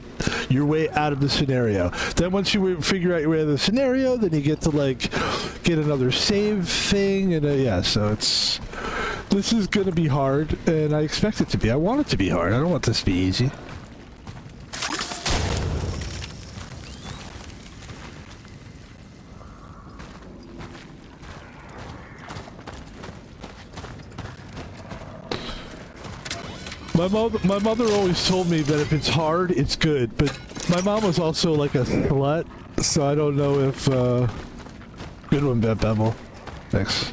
your way out of the scenario. Then once you figure out your way out of the scenario, then you get to like get another save thing and yeah, so it's... This is gonna be hard and I expect it to be. I want it to be hard. I don't want this to be easy. My mother always told me that if it's hard, it's good, but my mom was also like a slut, so I don't know if, Good one, Pebble. Thanks.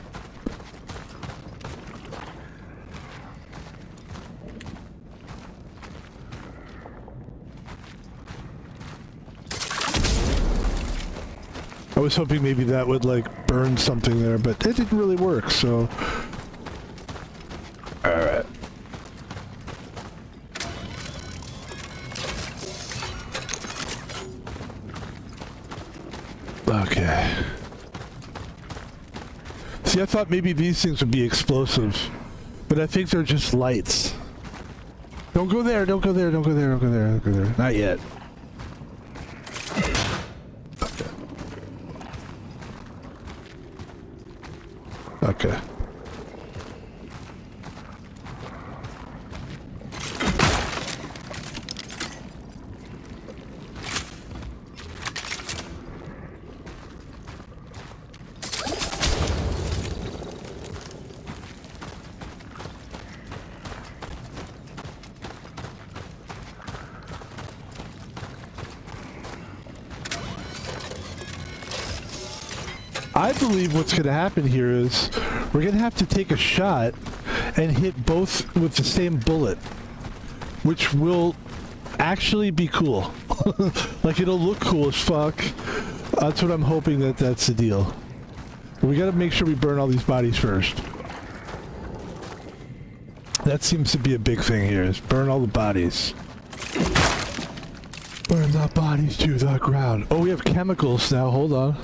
I was hoping maybe that would, like, burn something there, but it didn't really work, so... Alright. Okay. See, I thought maybe these things would be explosives, but I think they're just lights. Don't go there, don't go there, don't go there, don't go there, don't go there. Not yet. Okay. Okay. I believe what's going to happen here is we're going to have to take a shot and hit both with the same bullet, which will actually be cool. Like, it'll look cool as fuck. That's what I'm hoping that's the deal. But we got to make sure we burn all these bodies first. That seems to be a big thing here, is burn all the bodies. Burn the bodies to the ground. Oh, we have chemicals now. Hold on.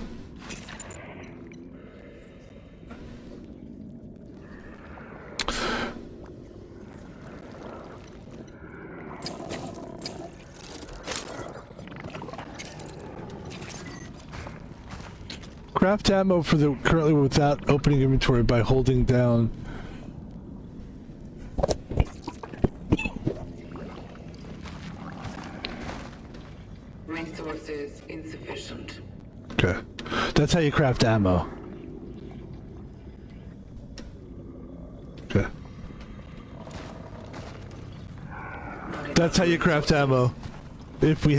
Craft ammo for the currently without opening inventory by holding down. Resources insufficient. Okay. That's how you craft ammo. Okay. That's how you craft ammo. If we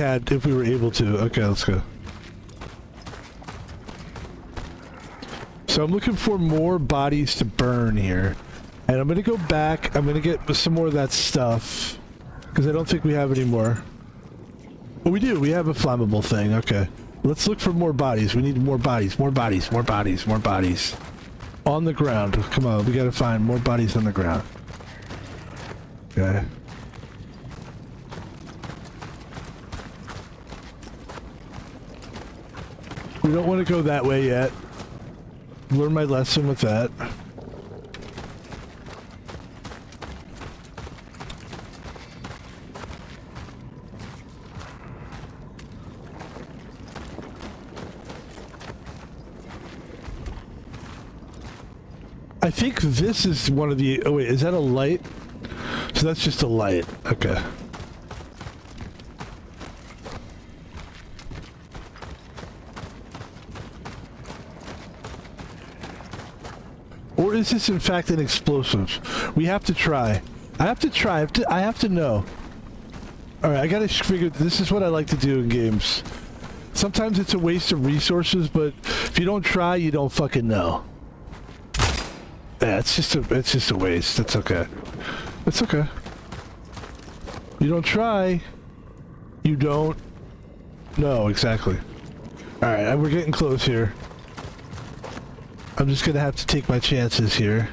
were able to. Okay, let's go. So I'm looking for more bodies to burn here. And I'm going to go back. I'm going to get some more of that stuff. Because I don't think we have any more. Oh, we do. We have a flammable thing. Okay. Let's look for more bodies. We need more bodies. More bodies. More bodies. More bodies. On the ground. Come on. We got to find more bodies on the ground. Okay. We don't want to go that way yet. Learn my lesson with that. I think this is one of the... Oh wait, is that a light? So that's just a light. Okay. Or is this in fact an explosive? We have to try. I have to try. I have to know. Alright, I gotta figure... This is what I like to do in games. Sometimes it's a waste of resources, but if you don't try, you don't fucking know. Yeah, it's just a waste. That's okay. It's okay. You don't try, you don't know. Exactly. Alright, we're getting close here. I'm just gonna have to take my chances here.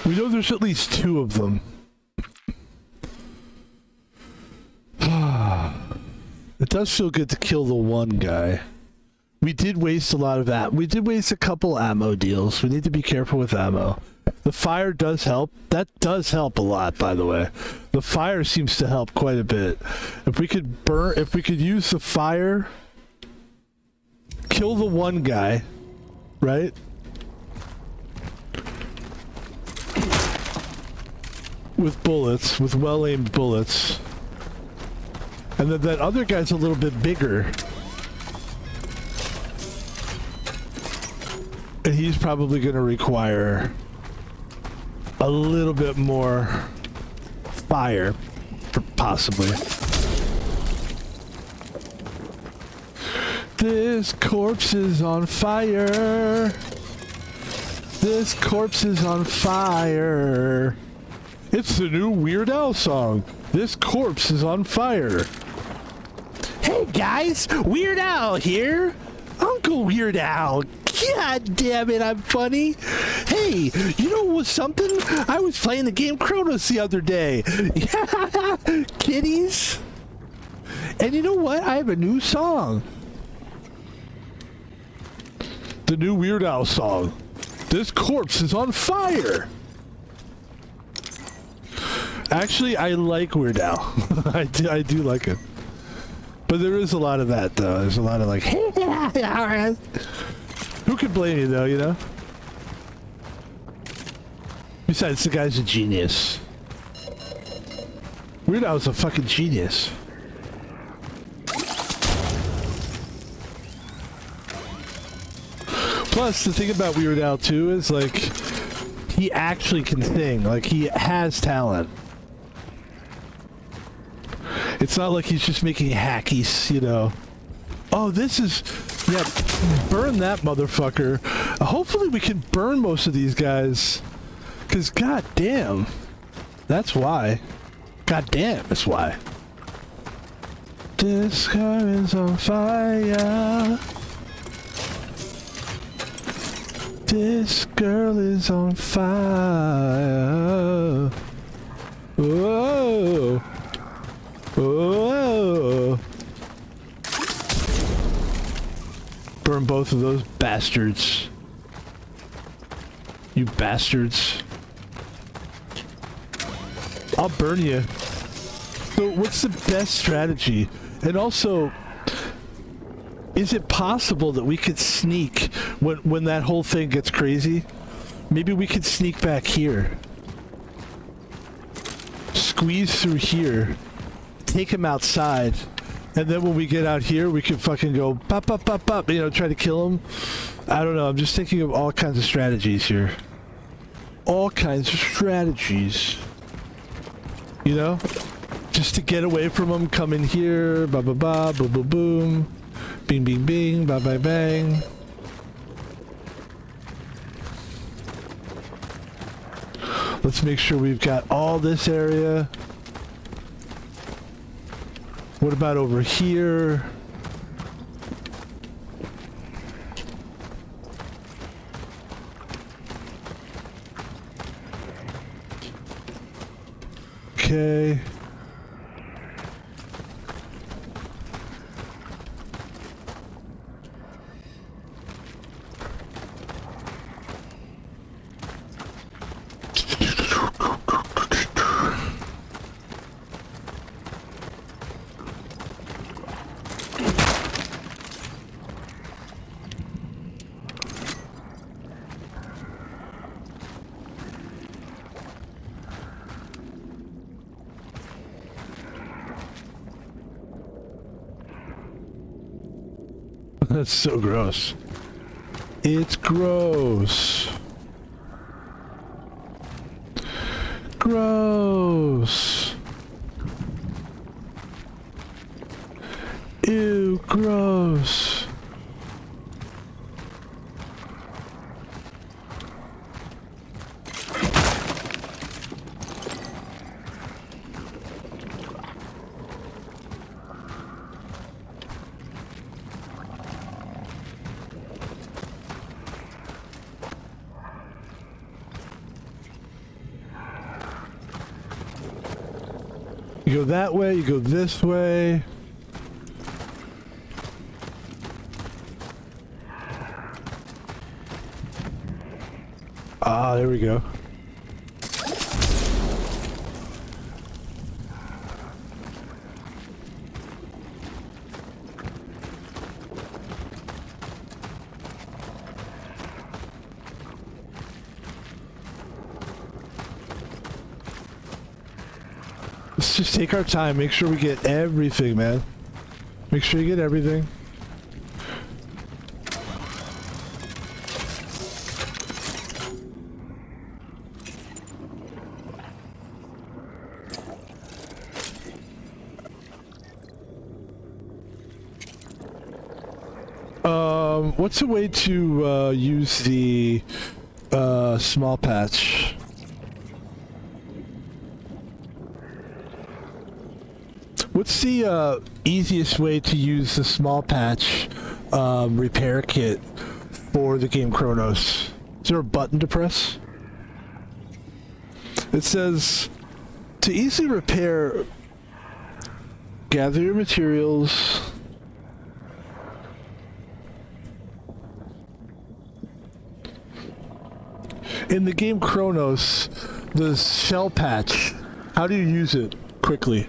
We know there's at least 2 of them. It does feel good to kill the one guy. We did waste a lot of ammo. We did waste a couple ammo deals. We need to be careful with ammo. The fire does help. That does help a lot, by the way. The fire seems to help quite a bit. If we could use the fire, kill the one guy, right? With bullets, with well-aimed bullets. And then that other guy's a little bit bigger. And he's probably going to require a little bit more fire, possibly. This corpse is on fire. This corpse is on fire. It's the new Weird Al song. This corpse is on fire. Hey guys, Weird Al here. Uncle Weird Al. God damn it, I'm funny. Hey, you know what's something? I was playing the game Cronos the other day. Kitties. And you know what? I have a new song. The new Weird Al song. This corpse is on fire. Actually, I like Weird Al. I do like it. But there is a lot of that, though. There's a lot of like, who could blame you, though, you know? Besides, the guy's a genius. Weird Al's a fucking genius. Plus, the thing about Weird Al, too, is, like, he actually can sing. Like, he has talent. It's not like he's just making hackies, you know. Oh, this is... Yeah, burn that motherfucker. Hopefully we can burn most of these guys. Because, goddamn. That's why. Goddamn, that's why. This car is on fire. This girl is on fire. Whoa. Whoa! Burn both of those bastards. You bastards. I'll burn you. So what's the best strategy? And also, is it possible that we could sneak when that whole thing gets crazy? Maybe we could sneak back here. Squeeze through here. Take him outside And then when we get out here, we can fucking go pop, pop, pop, pop, you know, try to kill him. I don't know. I'm just thinking of all kinds of strategies here. All kinds of strategies. You know? Just to get away from him, come in here, ba ba ba, boom boom boom, bing bing bing, ba ba bang. Let's make sure we've got all this area. What about over here? Okay. That's so gross. It's gross. Gross. Ew, gross. You go that way, you go this way. Ah, there we go. Let's just take our time, make sure we get everything, man. Make sure you get everything. What's a way to use the small patch? What's the easiest way to use the small patch repair kit for the game Cronos? Is there a button to press? It says, to easily repair, gather your materials. In the game Cronos, the shell patch, how do you use it quickly?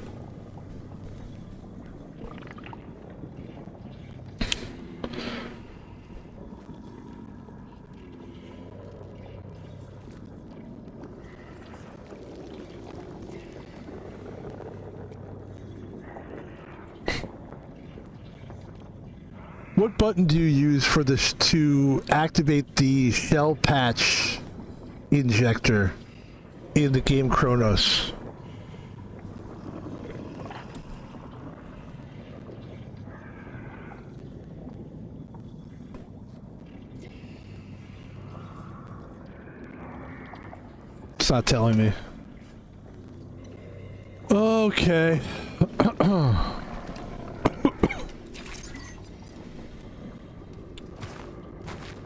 What button do you use for this to activate the shell patch injector in the game Cronos? It's not telling me. Okay.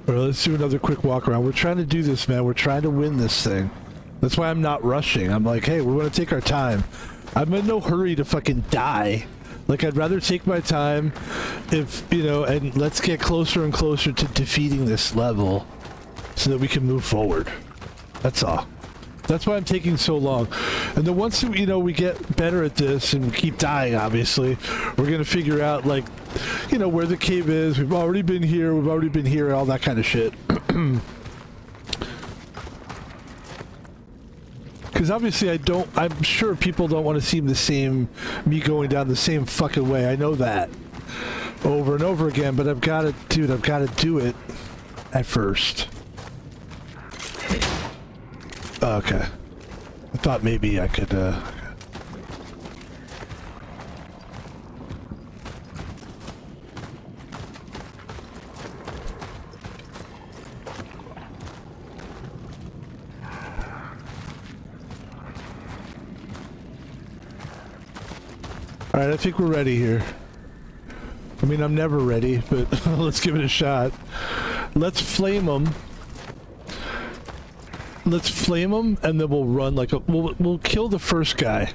Alright, let's do another quick walk around. We're trying to do this, man. We're trying to win this thing. That's why I'm not rushing. I'm like, hey, we want to take our time. I'm in no hurry to fucking die. Like, I'd rather take my time if, you know, and let's get closer and closer to defeating this level so that we can move forward. That's all. That's why I'm taking so long. And then once, you know, we get better at this and we keep dying, obviously, we're going to figure out, like, you know, where the cave is. We've already been here, all that kind of shit. Because Because obviously I'm sure people don't want to see me going down the same fucking way. I know that. Over and over again, but I've got to do it at first. Okay. I thought maybe I could, Alright, I think we're ready here. I mean, I'm never ready, but let's give it a shot. Let's flame them. Let's flame them, and then we'll run like a... We'll kill the first guy.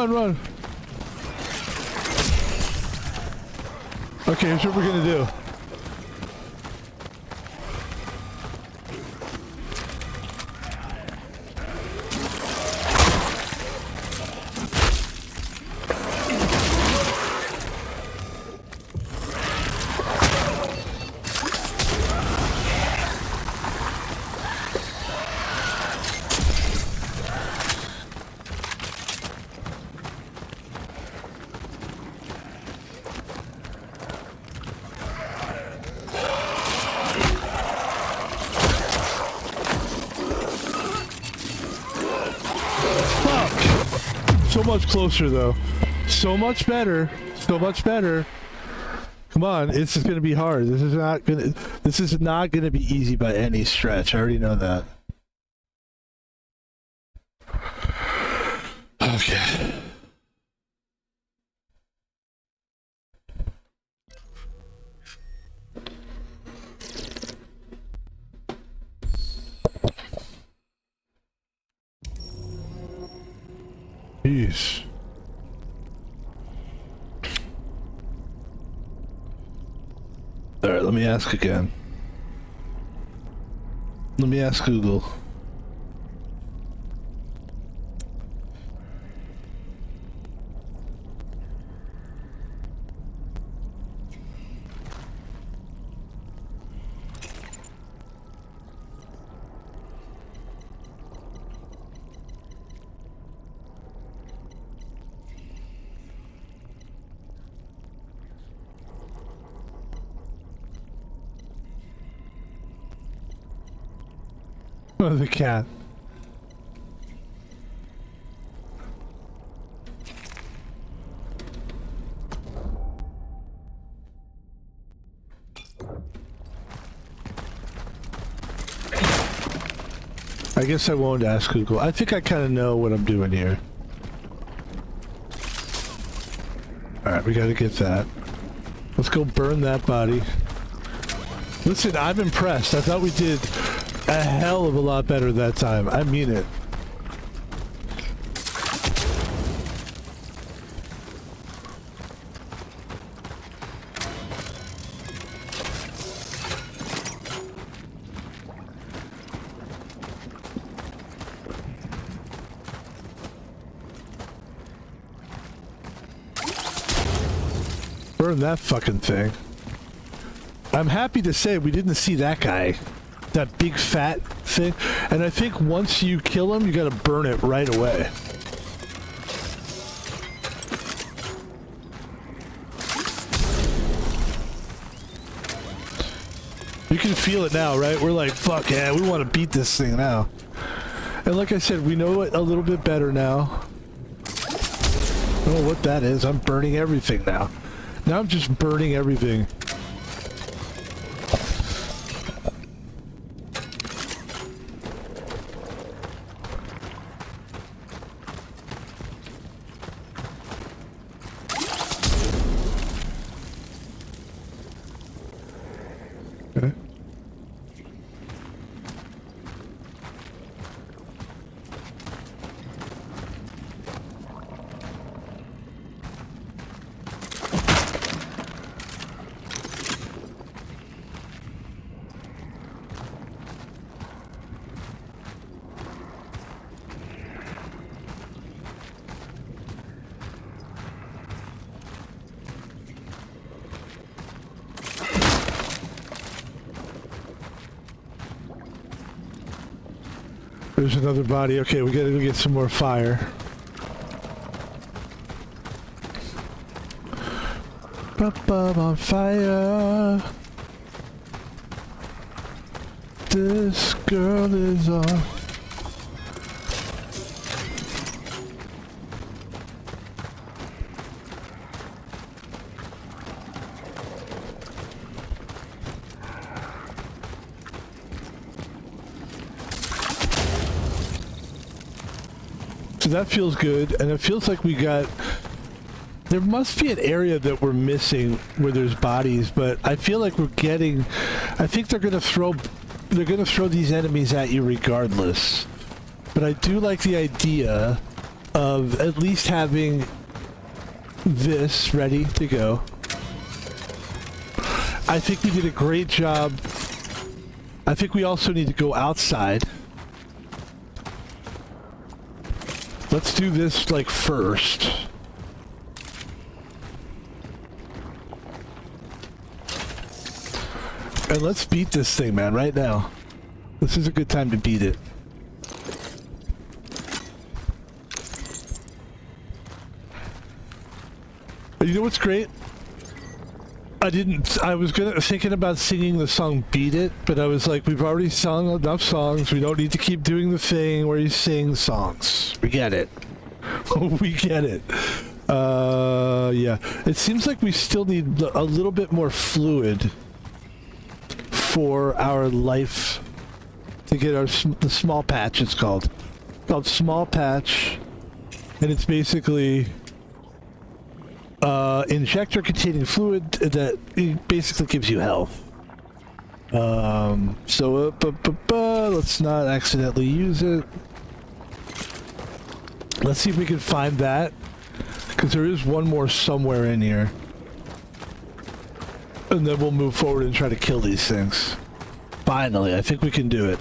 Run! Okay, here's what we're gonna do. So much closer though. So much better. So much better. Come on, this is gonna be hard. This is not gonna be easy by any stretch. I already know that. Okay. Jeez. Alright, let me ask again. Let me ask Google. Oh, the cat. I guess I won't ask Google. I think I kind of know what I'm doing here. Alright, we gotta get that. Let's go burn that body. Listen, I'm impressed. I thought we did a hell of a lot better that time. I mean it. Burn that fucking thing. I'm happy to say we didn't see that guy. That big fat thing. And I think once you kill him, you gotta burn it right away. You can feel it now, right? We're like, fuck yeah, we want to beat this thing now. And like I said, we know it a little bit better now. I don't know what that is. I'm burning everything now. Now I'm just burning everything. Okay. There's another body. Okay, we gotta go get some more fire. Up on fire. This girl is on. So that feels good, and it feels like we got... There must be an area that we're missing where there's bodies, but I feel like we're getting... I think they're gonna throw these enemies at you regardless. But I do like the idea of at least having this ready to go. I think we did a great job. I think we also need to go outside. Let's do this, like, first. And let's beat this thing, man, right now. This is a good time to beat it. But you know what's great? I was thinking about singing the song Beat It, but I was like, we've already sung enough songs. We don't need to keep doing the thing where you sing songs. We get it. We get it. Yeah. It seems like we still need a little bit more fluid for our life to get the small patch, it's called. It's called small patch, and it's basically injector containing fluid that basically gives you health. So let's not accidentally use it. Let's see if we can find that, because there is one more somewhere in here. And then we'll move forward and try to kill these things. Finally, I think we can do it.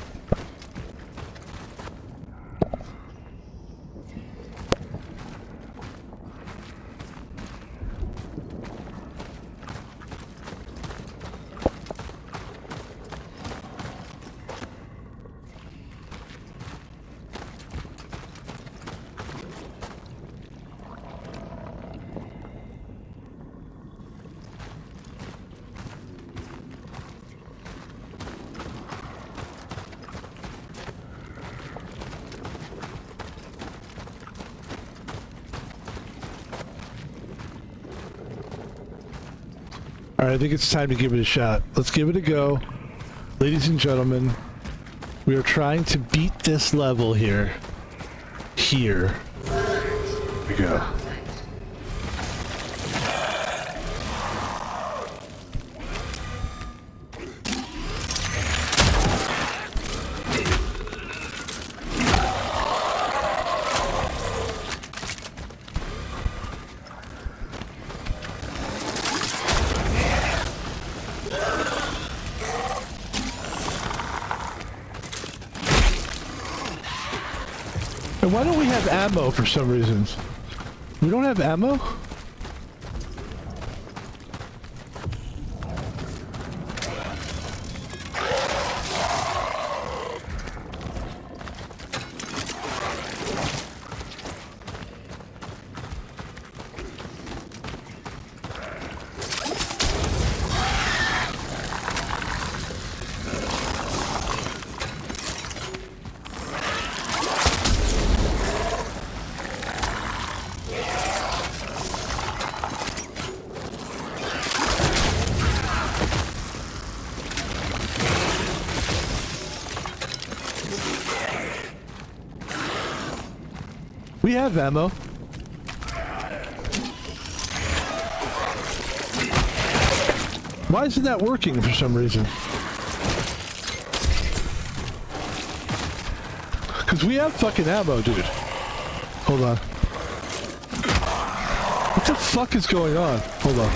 Alright, I think it's time to give it a shot. Let's give it a go. Ladies and gentlemen, we are trying to beat this level here. Here. Here we go. And why don't we have ammo for some reason? We don't have ammo? We have ammo. Why isn't that working for some reason? Because we have fucking ammo, dude. Hold on. What the fuck is going on? Hold on.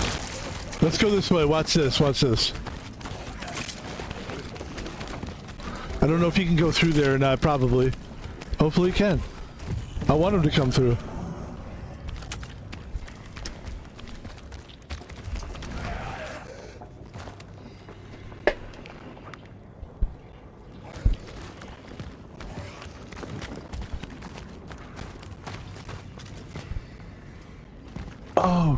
Let's go this way. Watch this. Watch this. I don't know if he can go through there or not. Probably. Hopefully he can. I want him to come through. Oh,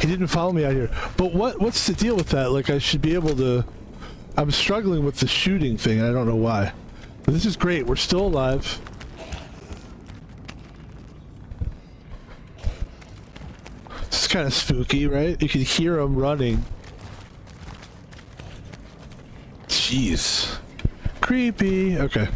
he didn't follow me out here. But what's the deal with that? Like, I should be able to... I'm struggling with the shooting thing, and I don't know why. But this is great. We're still alive. This is kind of spooky, right? You can hear him running. Jeez. Creepy. Okay.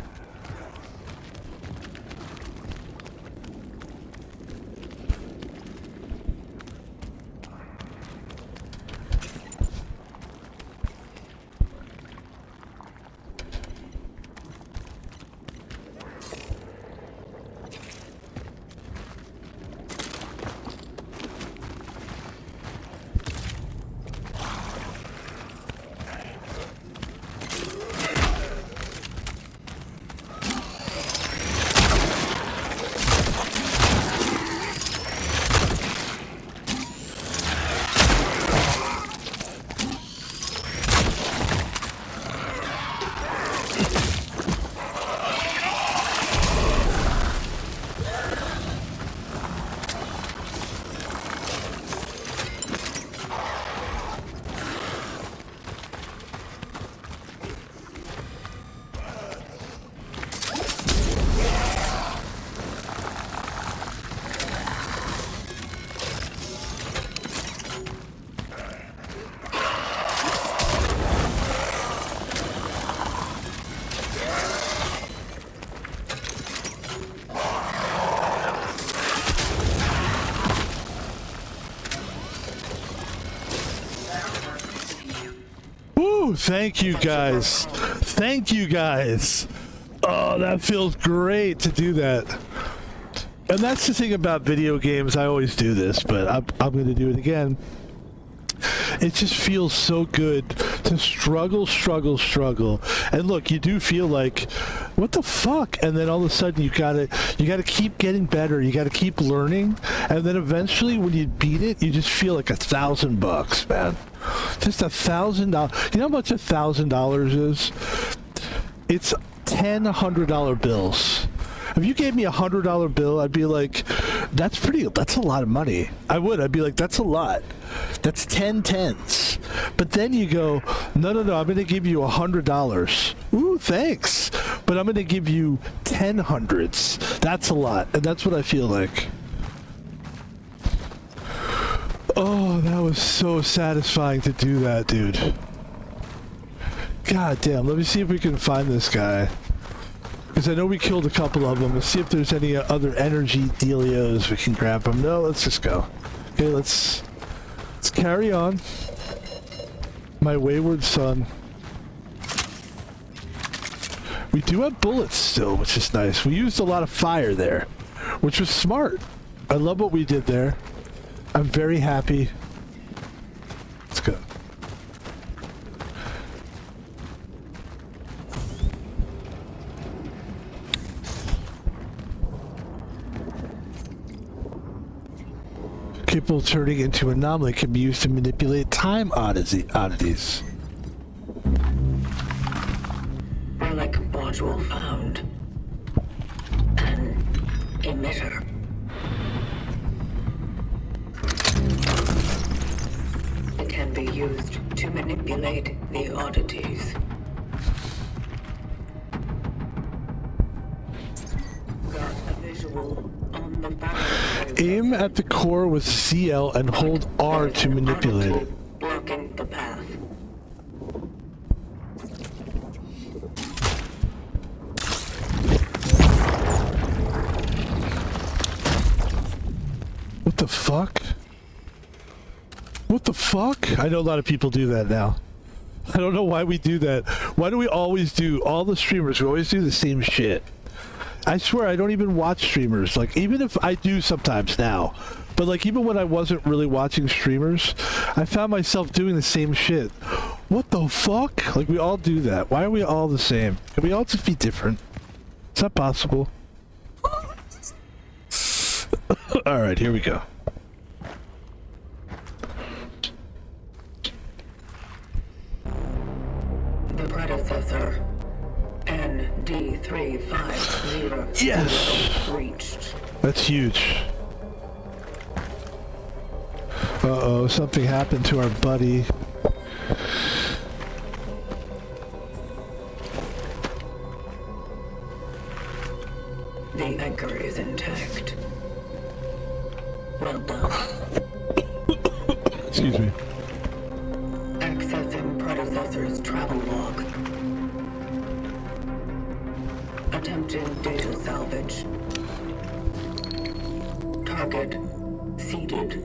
Thank you guys. Thank you guys. Oh, that feels great to do that. And that's the thing about video games. I always do this, but I'm going to do it again. It just feels so good to struggle. And look, you do feel like, what the fuck? And then all of a sudden you gotta keep getting better. You gotta keep learning. And then eventually when you beat it, you just feel like $1,000, man. Just $1,000. You know how much $1,000 is? It's 10 $100 bills. If you gave me $100 bill, I'd be like, that's a lot of money. I'd be like, that's a lot. That's 10 tens. But then you go, no, I'm going to give you $100. Ooh, thanks. But I'm going to give you 10 hundreds. That's a lot. And that's what I feel like. Oh, that was so satisfying to do that, dude. God damn. Let me see if we can find this guy. Because I know we killed a couple of them. Let's see if there's any other energy dealios we can grab them. No, let's just go. Okay, let's carry on. My wayward son. We do have bullets still, which is nice. We used a lot of fire there, which was smart. I love what we did there. I'm very happy. Let's go. Capable of turning into an anomaly can be used to manipulate time oddities. Relic module found. An emitter. It can be used to manipulate the oddities. Got a visual on the back. Aim at the core with CL and hold R to manipulate it. Blocking the path. What the fuck? What the fuck? I know a lot of people do that now. I don't know why we do that. Why do we always do, all the streamers, we always do the same shit? I swear I don't even watch streamers. Like, even if I do sometimes now, but like even when I wasn't really watching streamers, I found myself doing the same shit. What the fuck? Like, we all do that. Why are we all the same? Can we all just be different? Is that possible? Alright, here we go. The predecessor, ND350, Yes! reached. That's huge. Uh-oh, something happened to our buddy. The anchor is intact. Well done. Excuse me. Accessing predecessor's travel log. Attempting data salvage. Target seeded.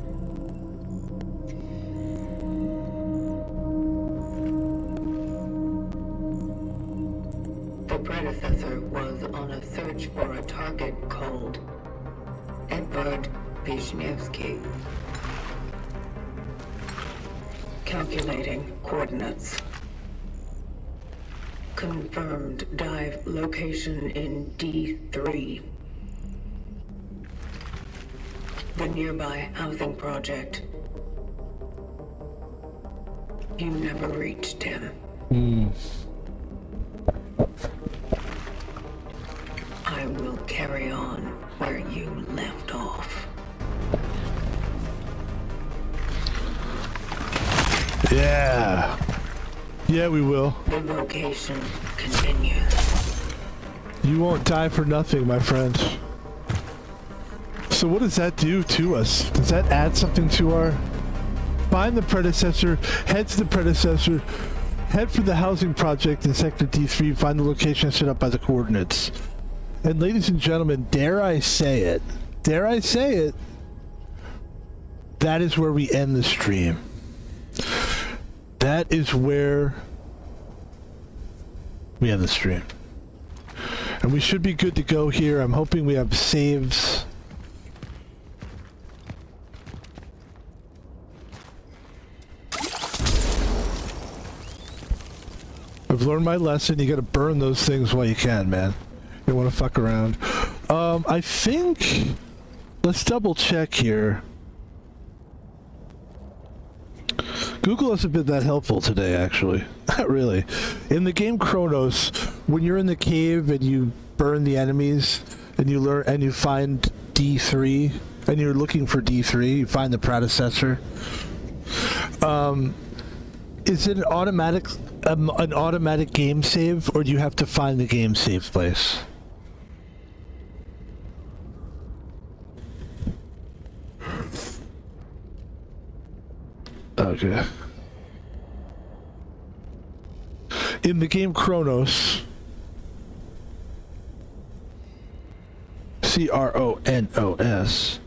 The predecessor was on a search for a target called Edward Wisniewski. Calculating coordinates. Confirmed dive location in D3. The nearby housing project. You never reached him. I will carry on where you left off. Yeah. Yeah, we will. The vocation continues. You won't die for nothing, my friends. So what does that do to us? Does that add something to our... Find the predecessor, head to the predecessor, head for the housing project in Sector D3, find the location set up by the coordinates. And ladies and gentlemen, dare I say it, that is where we end the stream. That is where we end the stream. And we should be good to go here. I'm hoping we have saves. I've learned my lesson. You gotta burn those things while you can, man. You don't want to fuck around. I think... Let's double check here. Google hasn't been that helpful today, actually. Not really. In the game Cronos, when you're in the cave and you burn the enemies, and you learn and you find D3, and you're looking for D3, you find the predecessor. Is it an automatic game save, or do you have to find the game save place? Okay. In the game Cronos, Cronos,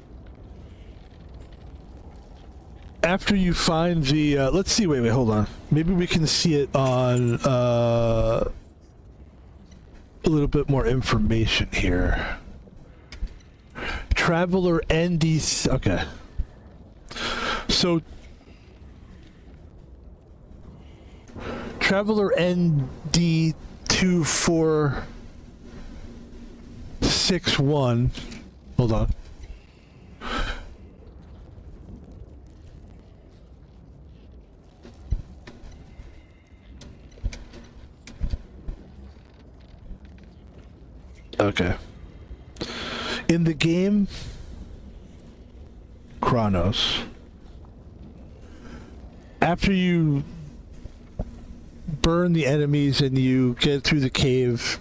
after you find the, let's see, wait, hold on. Maybe we can see it on, a little bit more information here. Traveler ND, okay. So, Traveler ND2461, hold on. Okay. In the game Cronos, after you burn the enemies and you get through the cave,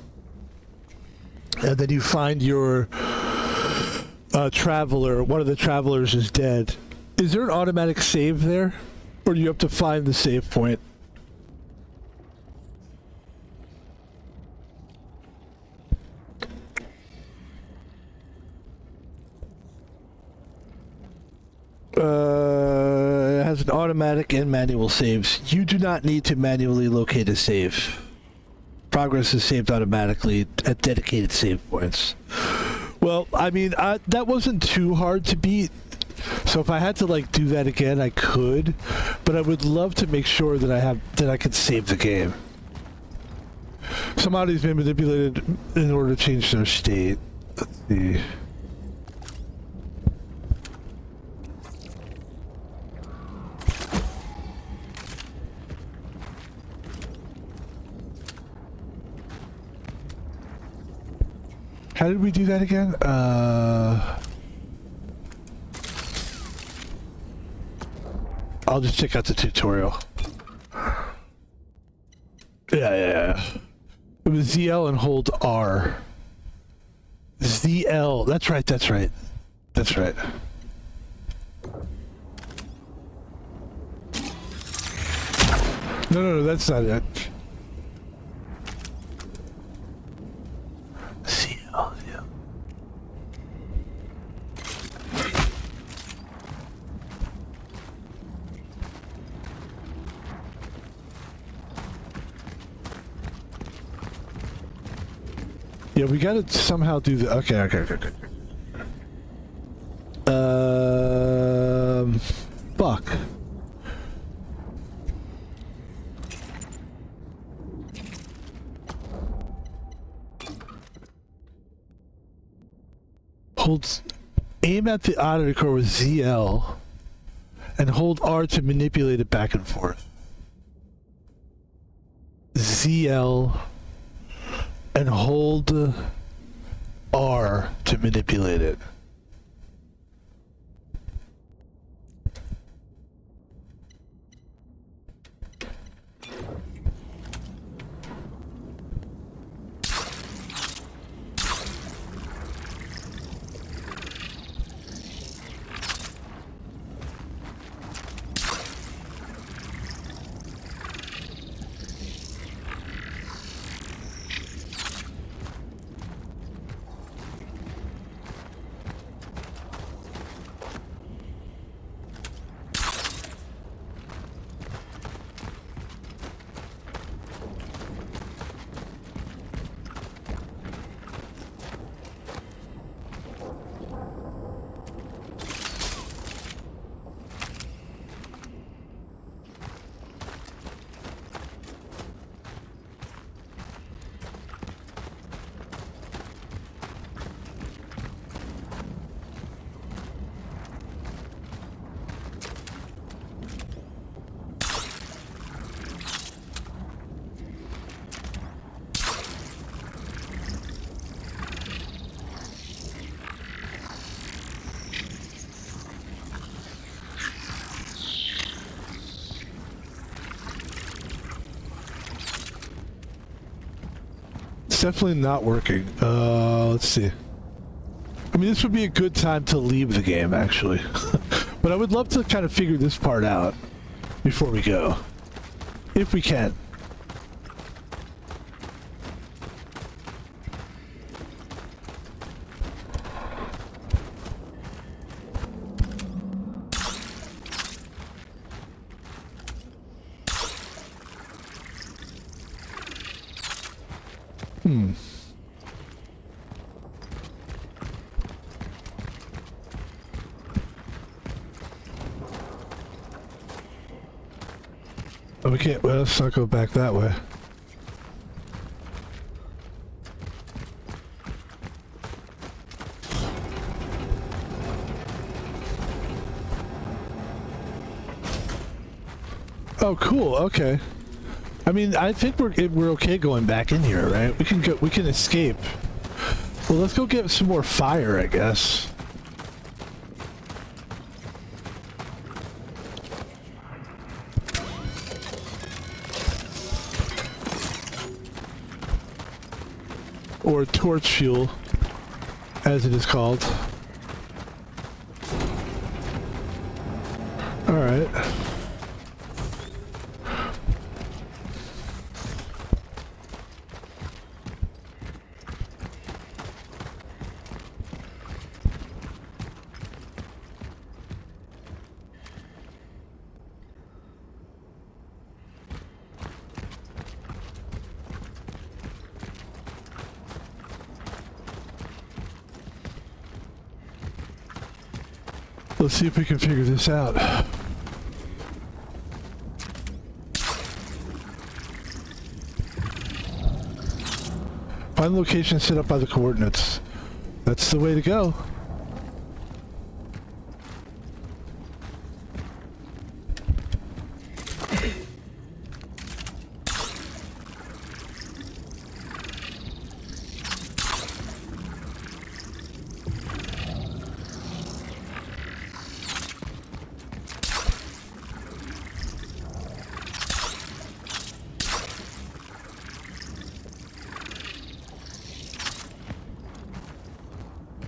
and then you find your traveler, one of the travelers is dead. Is there an automatic save there? Or do you have to find the save point? It has an automatic and manual saves. You do not need to manually locate a save. Progress is saved automatically at dedicated save points. Well, I mean, that wasn't too hard to beat. So if I had to like do that again, I could. But I would love to make sure that I could save the game. Somebody's been manipulated in order to change their state. Let's see. How did we do that again? I'll just check out the tutorial. Yeah. It was ZL and hold R. ZL. That's right. No, that's not it. ZL, yeah. Yeah, we gotta somehow do the. Okay. Fuck. Aim at the auditor core with ZL, and hold R to manipulate it back and forth. ZL. And hold R to manipulate it. Definitely not working. Let's see. I mean, this would be a good time to leave the game, actually. But I would love to kind of figure this part out before we go. If we can. Oh, we can't. Well, let's not go back that way. Oh, cool. Okay. I mean, I think we're okay going back in here, right? We can go. We can escape. Well, let's go get some more fire, I guess. Or torch fuel, as it is called. All right. Let's see if we can figure this out. Find the location set up by the coordinates. That's the way to go.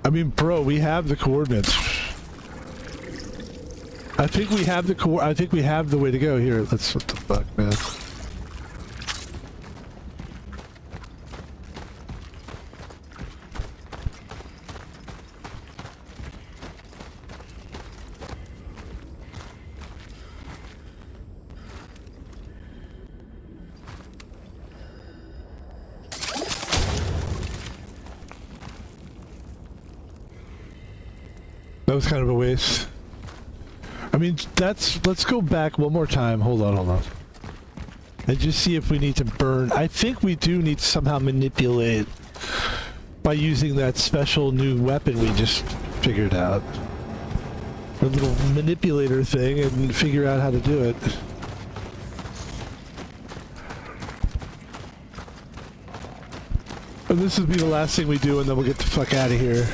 I mean, bro, we have the coordinates. I think we have I think we have the way to go here. Let's, what the fuck, man? That was kind of a waste. I mean, let's go back one more time. Hold on. And just see if we need to burn. I think we do need to somehow manipulate by using that special new weapon we just figured out. A little manipulator thing and figure out how to do it. And this would be the last thing we do, and then we'll get the fuck out of here.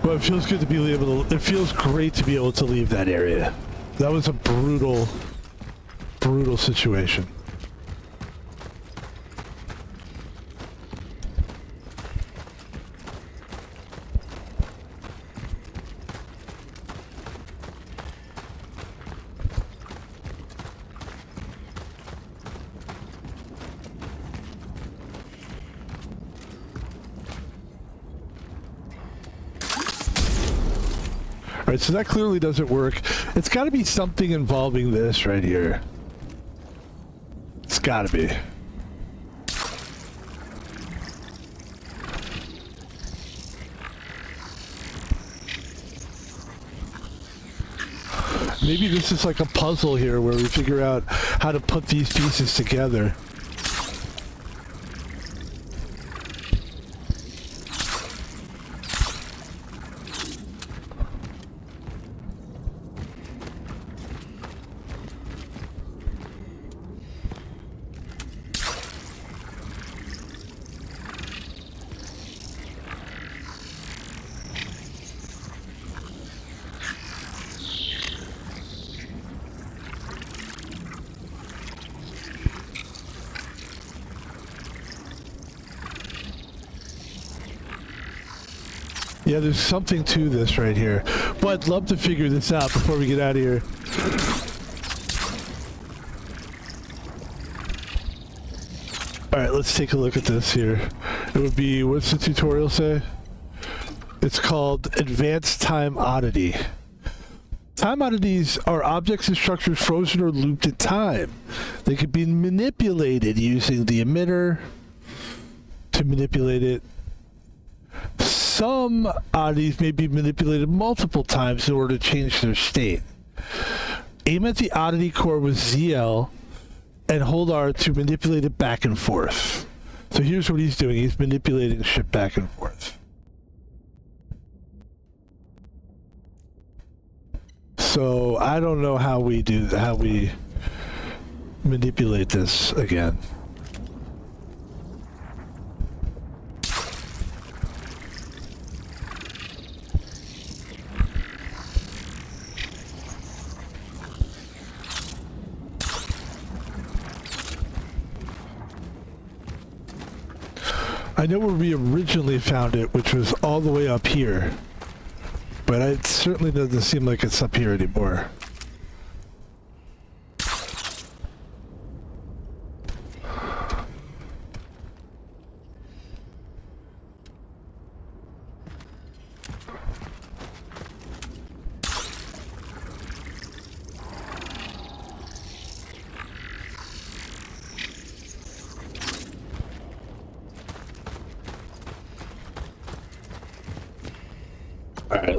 But it feels good to be able to, it feels great to be able to leave that area. That was a brutal situation. Alright, so that clearly doesn't work. It's got to be something involving this right here. It's got to be. Maybe this is like a puzzle here where we figure out how to put these pieces together. Yeah, there's something to this right here. But I'd love to figure this out before we get out of here. Alright, let's take a look at this here. It would be, what's the tutorial say? It's called Advanced Time Oddity. Time oddities are objects and structures frozen or looped in time. They could be manipulated using the emitter to manipulate it. Some oddities may be manipulated multiple times in order to change their state. Aim at the oddity core with ZL and hold R to manipulate it back and forth. So here's what he's doing. He's manipulating shit back and forth. So I don't know how we manipulate this again. I know where we originally found it, which was all the way up here. But it certainly doesn't seem like it's up here anymore.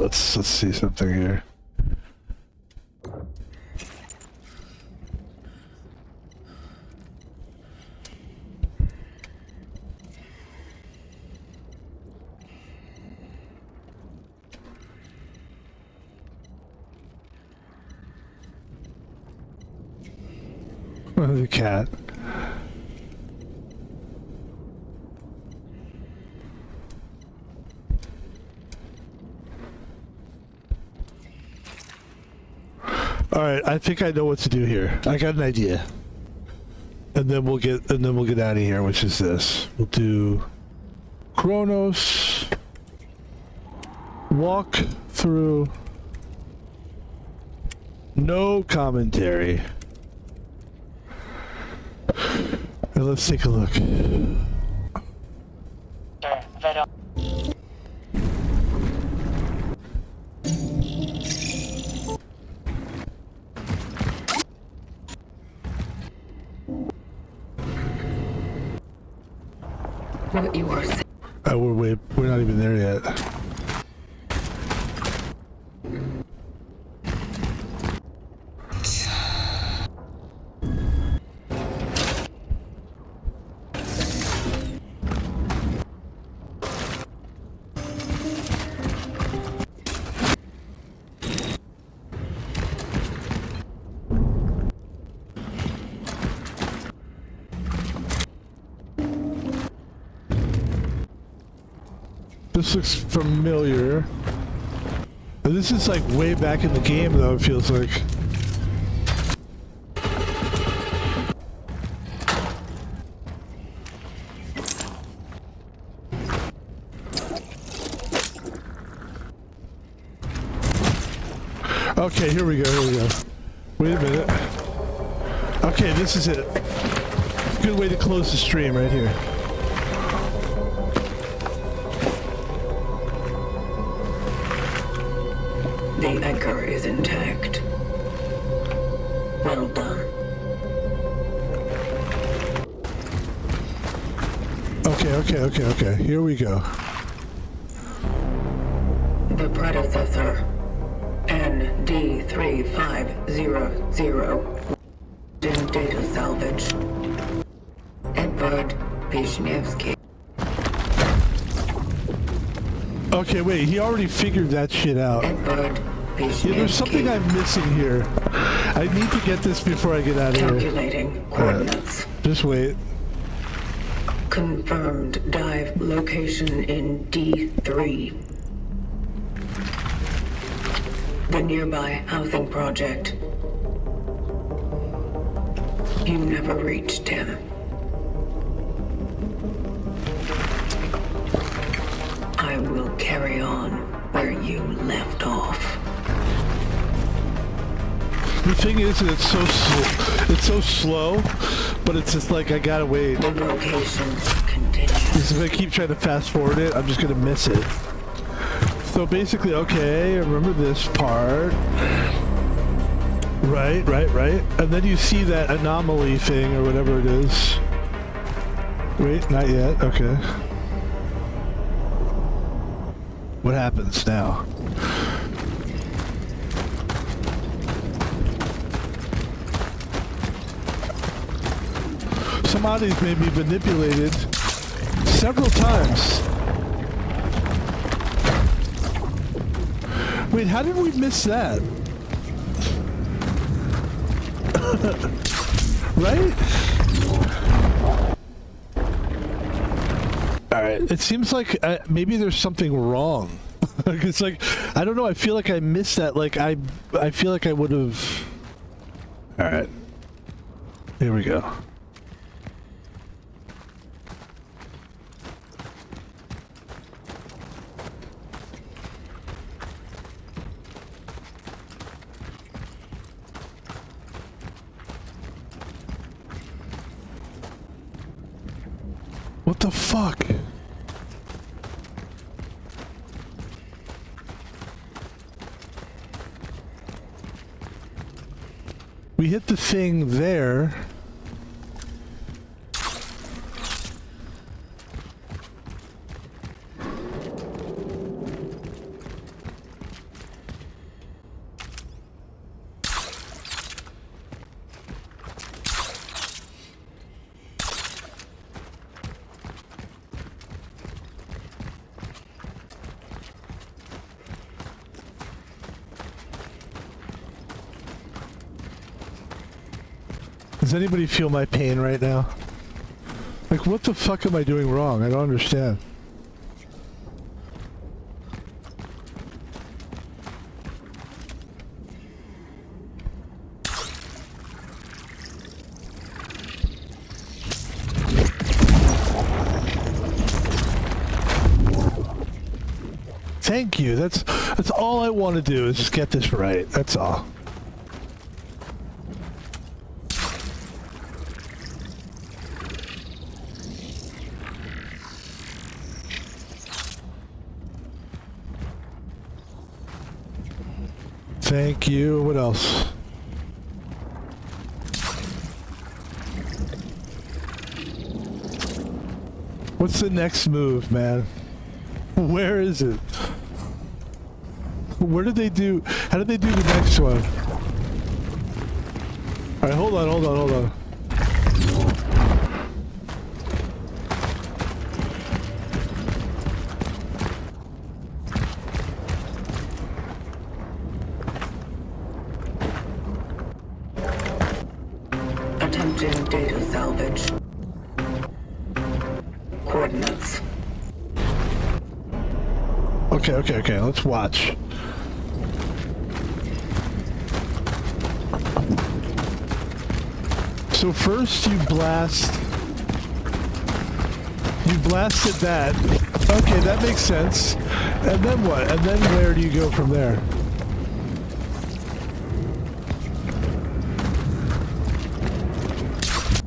let's see something here. The cat. All right, I think I know what to do here. I got an idea, and then we'll get out of here. Which is this? We'll do Cronos. Walk through. No commentary. Now let's take a look. What you are saying. We're not even there yet. This looks familiar. But this is like way back in the game though, it feels like. Okay, here we go. Wait a minute. Okay, this is it. Good way to close the stream right here. The anchor is intact. Well done. Okay. Here we go. The predecessor, ND3500, in data salvage. Edward Vishnevsky. Okay, wait, he already figured that shit out. Edward Vishnevsky. Yeah, there's something I'm missing here. I need to get this before I get out of here. Calculating coordinates. Just wait. Confirmed dive location in D3. The nearby housing project. You never reached him. I will carry on where you left off. The thing is, that it's so slow, but it's just like I gotta wait. The location continues. Because if I keep trying to fast forward it, I'm just gonna miss it. So basically, okay, remember this part. Right. And then you see that anomaly thing or whatever it is. Wait, not yet. Okay. What happens now? Some bodies may be manipulated several times. Wait, how did we miss that? Right? Alright, it seems like maybe there's something wrong. It's like, I don't know, I feel like I missed that. Like, I feel like I would have... Alright. Here we go. What the fuck? We hit the thing there. Does anybody feel my pain right now? Like, what the fuck am I doing wrong? I don't understand. Thank you. That's all I want to do is just get this right. That's all. Thank you. What else? What's the next move, man? Where is it? Where did they do? How did they do the next one? All right, hold on. Attempting data salvage. Coordinates. Okay. Let's watch. So first you blasted that. Okay, that makes sense. And then what? And then where do you go from there?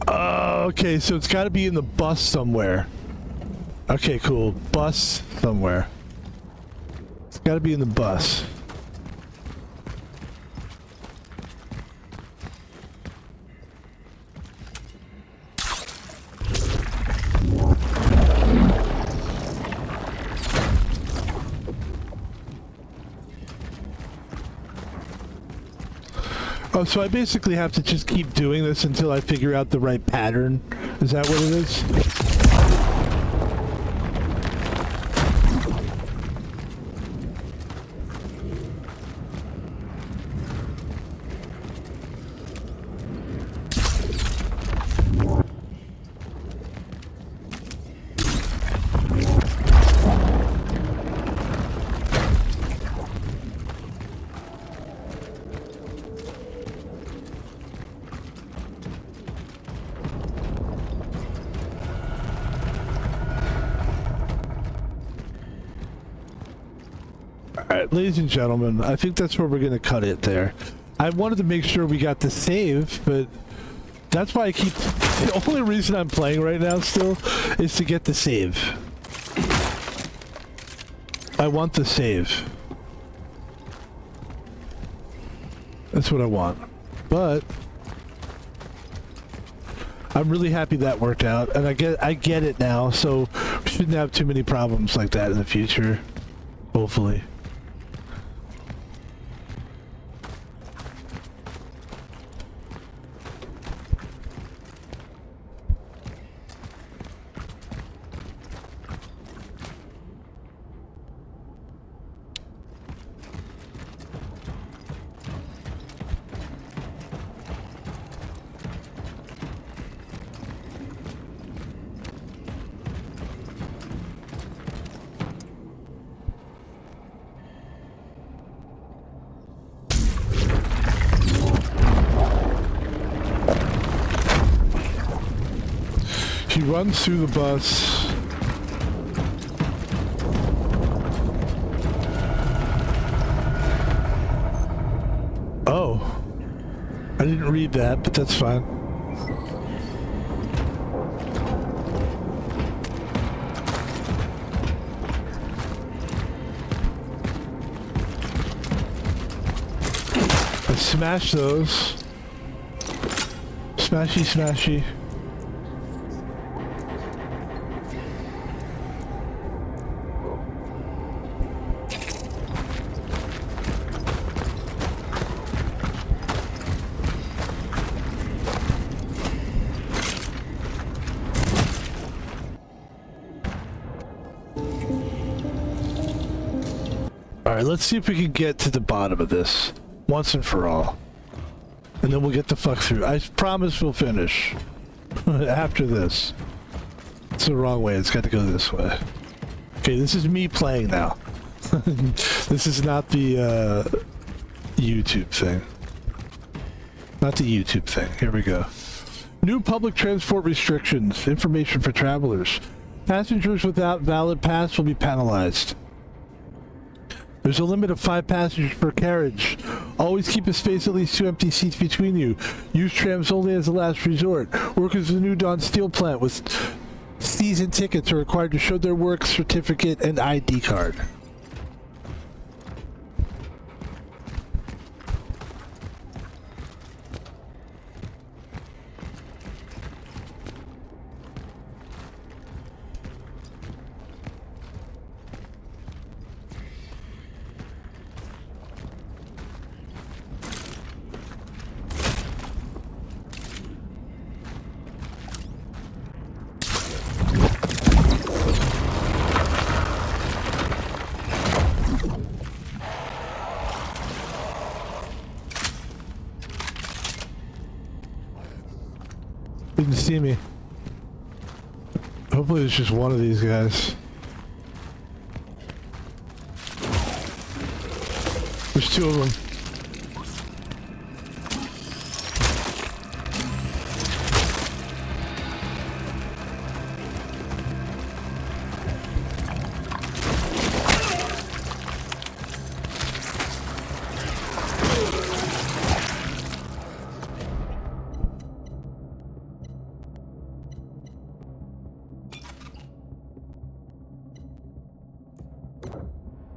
Okay, so it's got to be in the bus somewhere. Okay, cool. Bus somewhere. It's got to be in the bus. Oh, so I basically have to just keep doing this until I figure out the right pattern. Is that what it is? Alright, ladies and gentlemen, I think that's where we're going to cut it there. I wanted to make sure we got the save, but that's why I keep... The only reason I'm playing right now still is to get the save. I want the save. That's what I want. But I'm really happy that worked out, and I get it now, so we shouldn't have too many problems like that in the future. Hopefully. He runs through the bus. Oh. I didn't read that, but that's fine. I smash those. Smashy, smashy. Alright, let's see if we can get to the bottom of this once and for all. and then we'll get the fuck through. I promise we'll finish after this. It's the wrong way. It's got to go this way. Okay, this is me playing now. This is not the YouTube thing. Not the YouTube thing. Here we go. New public transport restrictions. Information for travelers. Passengers without valid pass will be penalized. There's a limit of 5 passengers per carriage. Always keep a space at least 2 empty seats between you. Use trams only as a last resort. Workers of the New Dawn Steel Plant with season tickets are required to show their work certificate and ID card. Didn't see me. Hopefully it's just one of these guys. There's 2 of them.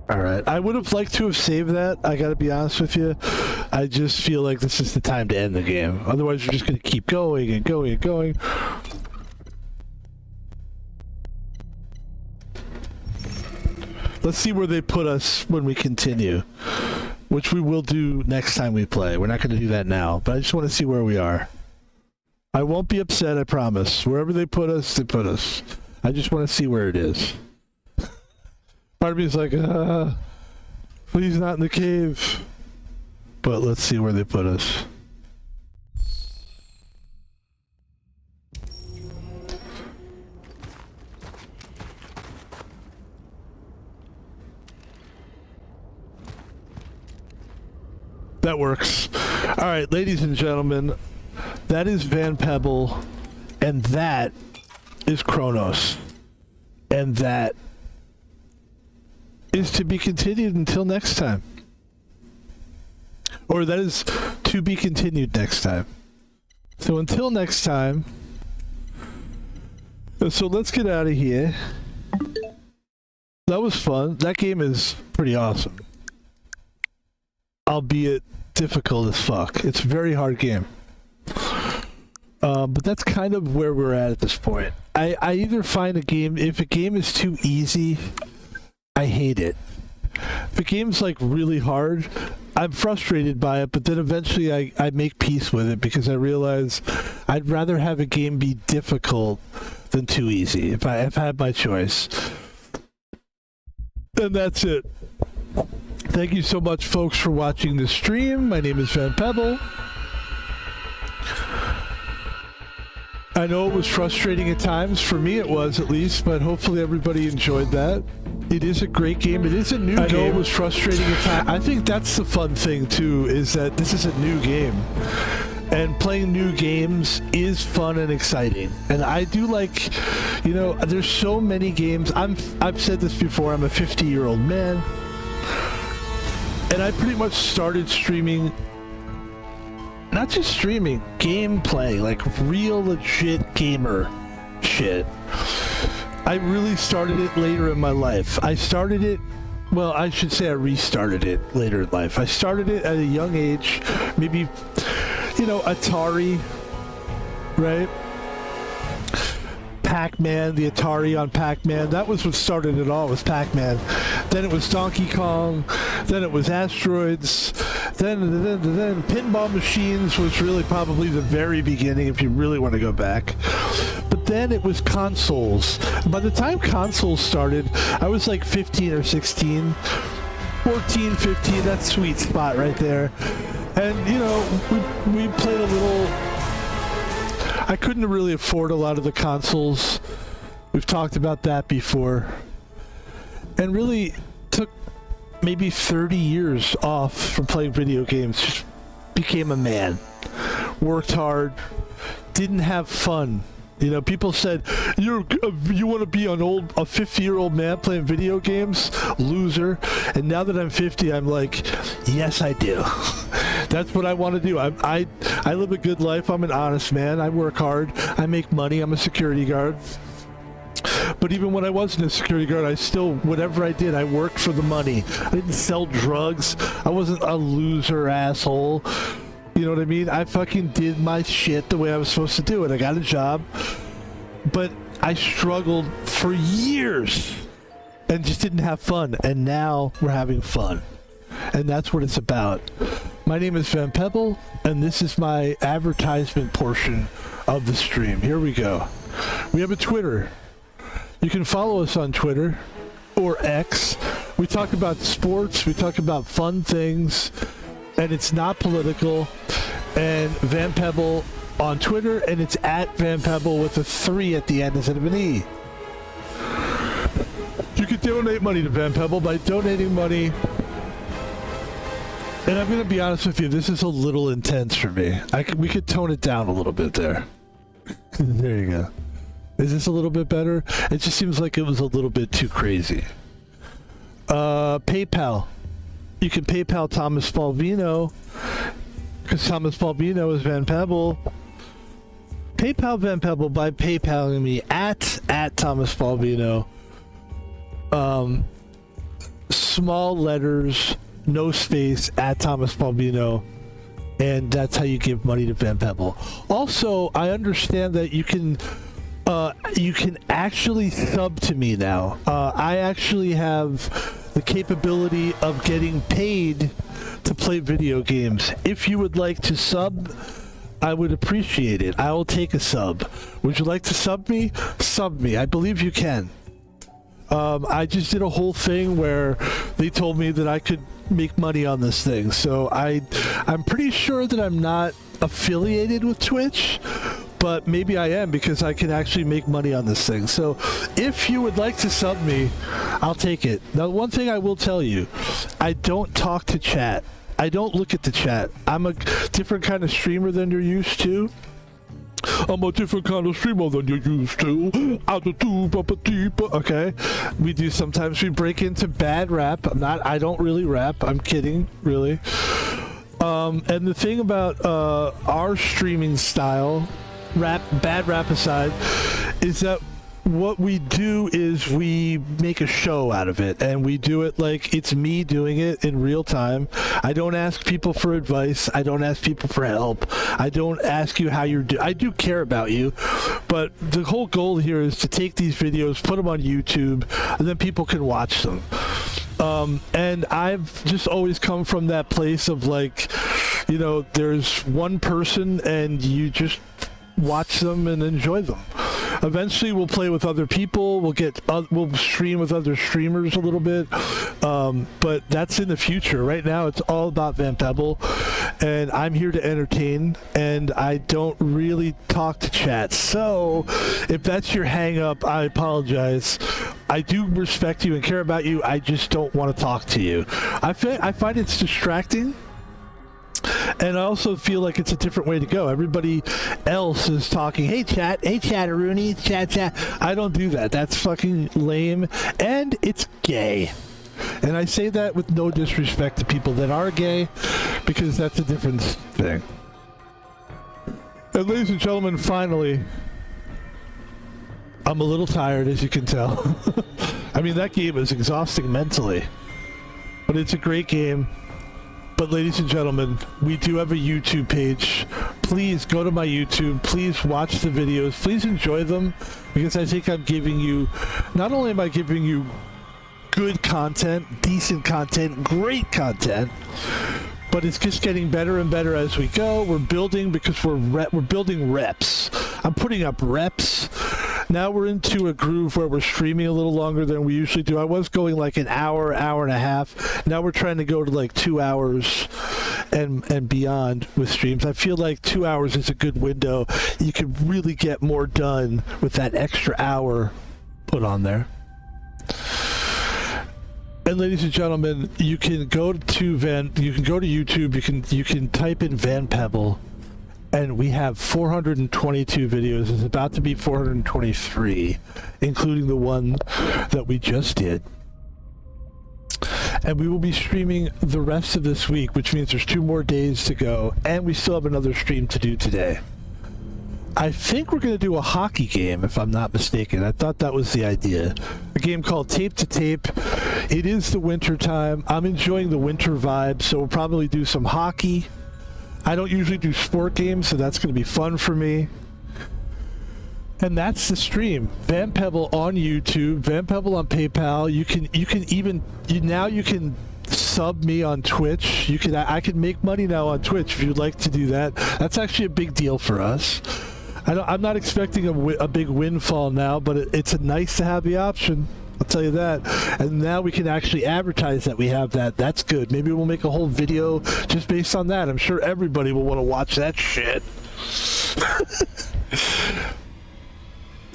Alright, I would have liked to have saved that, I gotta be honest with you. I just feel like this is the time to end the game. Otherwise you're just gonna keep going and going and going. Let's see where they put us when we continue. Which we will do next time we play. We're not gonna do that now, but I just want to see where we are. I won't be upset, I promise. Wherever they put us, they put us. I just want to see where it is. Part of me is like, please not in the cave. But let's see where they put us. That works. Alright, ladies and gentlemen, that is Pebble, and that is Cronos. And that is to be continued until next time. Or that is to be continued next time. So until next time. So let's get out of here. That was fun. That game is pretty awesome. Albeit difficult as fuck. It's a very hard game. But that's kind of where we're at this point. I either find a game, if a game is too easy, I hate it. If a game's like really hard, I'm frustrated by it, but then eventually I make peace with it because I realize I'd rather have a game be difficult than too easy if I had my choice. And that's it. Thank you so much, folks, for watching the stream. My name is Pebble. I know it was frustrating at times. For me, it was, at least, but hopefully everybody enjoyed that. It is a great game. It is a new game. I know it was frustrating at times. I think that's the fun thing, too, is that this is a new game. And playing new games is fun and exciting. And I do like, you know, there's so many games. I've said this before, I'm a 50-year-old man. And I pretty much started streaming, not just streaming, gameplay, like real legit gamer shit. I really started it later in my life. I started it, well, I should say I restarted it later in life. I started it at a young age, maybe, you know, Atari, right? Pac-Man, the Atari on Pac-Man. That was what started it all, was Pac-Man. Then it was Donkey Kong. Then it was Asteroids. Then Pinball Machines was really probably the very beginning if you really want to go back. But then it was consoles. By the time consoles started, I was like 15 or 16. 14, 15, that sweet spot right there. And, you know, we played a little... I couldn't really afford a lot of the consoles. We've talked about that before. And really took maybe 30 years off from playing video games. Just became a man. Worked hard. Didn't have fun. You know, people said, you want to be a 50-year-old man playing video games? Loser. And now that I'm 50, I'm like, yes, I do. That's what I want to do. I live a good life. I'm an honest man. I work hard. I make money. I'm a security guard. But even when I wasn't a security guard, I still, whatever I did, I worked for the money. I didn't sell drugs. I wasn't a loser asshole. You know what I mean? I fucking did my shit the way I was supposed to do it. I got a job, but I struggled for years and just didn't have fun. And now we're having fun. And that's what it's about. My name is Van Pebble, and this is my advertisement portion of the stream. Here we go. We have a Twitter. You can follow us on Twitter or X. We talk about sports. We talk about fun things. And it's not political. And Van Pebble on Twitter, and it's at Van Pebble with a 3 at the end instead of an E. You can donate money to Van Pebble by donating money. And I'm going to be honest with you, this is a little intense for me. We could tone it down a little bit there. There you go. Is this a little bit better? It just seems like it was a little bit too crazy. PayPal. You can PayPal Thomas Spalvino, because Thomas Spalvino is Van Pebble. PayPal Van Pebble by PayPaling me at Thomas Spalvino. Small letters, no space, at Thomas Spalvino. And that's how you give money to Van Pebble. Also, I understand that you can actually sub to me now. I actually have the capability of getting paid to play video games. If you would like to sub, I would appreciate it. I will take a sub. Would you like to sub me? Sub me. I believe you can. I just did a whole thing where they told me that I could make money on this thing. So I'm pretty sure that I'm not affiliated with Twitch, but maybe I am, because I can actually make money on this thing. So if you would like to sub me, I'll take it. Now, one thing I will tell you, I don't talk to chat. I don't look at the chat. I'm a different kind of streamer than you're used to. I'm a different kind of streamer than you're used to. Okay? Sometimes we break into bad rap. I don't really rap. I'm kidding, really. And the thing about our streaming style, bad rap aside, is that what we do is we make a show out of it, and we do it like it's me doing it in real time. I don't ask people for advice. I don't ask people for help. I don't ask you how you're doing. I do care about you, but the whole goal here is to take these videos, put them on YouTube, and then people can watch them. And I've just always come from that place of, like, you know, there's one person and you just watch them and enjoy them. Eventually we'll play with other people, we'll stream with other streamers a little bit, but that's in the future. Right now it's all about Van Pebble, and I'm here to entertain, and I don't really talk to chat. So if that's your hang up, I apologize. I do respect you and care about you. I just don't want to talk to you. I find it's distracting. And I also feel like it's a different way to go. Everybody else is talking, hey chatteroony, chat. I don't do that. That's fucking lame. And it's gay. And I say that with no disrespect to people that are gay, because that's a different thing. And ladies and gentlemen, finally, I'm a little tired, as you can tell. I mean, that game is exhausting mentally. But it's a great game. But ladies and gentlemen, we do have a YouTube page. Please go to my YouTube. Please watch the videos. Please enjoy them, because I think I'm giving you, not only am I giving you good content, decent content, great content, but it's just getting better and better as we go. We're building, because we're building reps. I'm putting up reps. Now we're into a groove where we're streaming a little longer than we usually do. I was going like an hour and a half. Now we're trying to go to like 2 hours. and beyond with streams. I feel like 2 hours is a good window. You can really get more done with that extra hour put on there. And ladies and gentlemen, you can go to YouTube, you can type in Van Pebble, and we have 422 videos. It's about to be 423, including the one that we just did. And we will be streaming the rest of this week, which means there's 2 more days to go, and we still have another stream to do today. I think we're going to do a hockey game, if I'm not mistaken. I thought that was the idea. A game called Tape to Tape. It is the winter time. I'm enjoying the winter vibe, so we'll probably do some hockey. I don't usually do sport games, so that's going to be fun for me. And that's the stream. Van Pebble on YouTube, Van Pebble on PayPal. You can sub me on Twitch. I can make money now on Twitch if you'd like to do that. That's actually a big deal for us. I'm not expecting a big windfall now, but it's nice to have the option. I'll tell you that. And now we can actually advertise that we have that. That's good. Maybe we'll make a whole video just based on that. I'm sure everybody will want to watch that shit.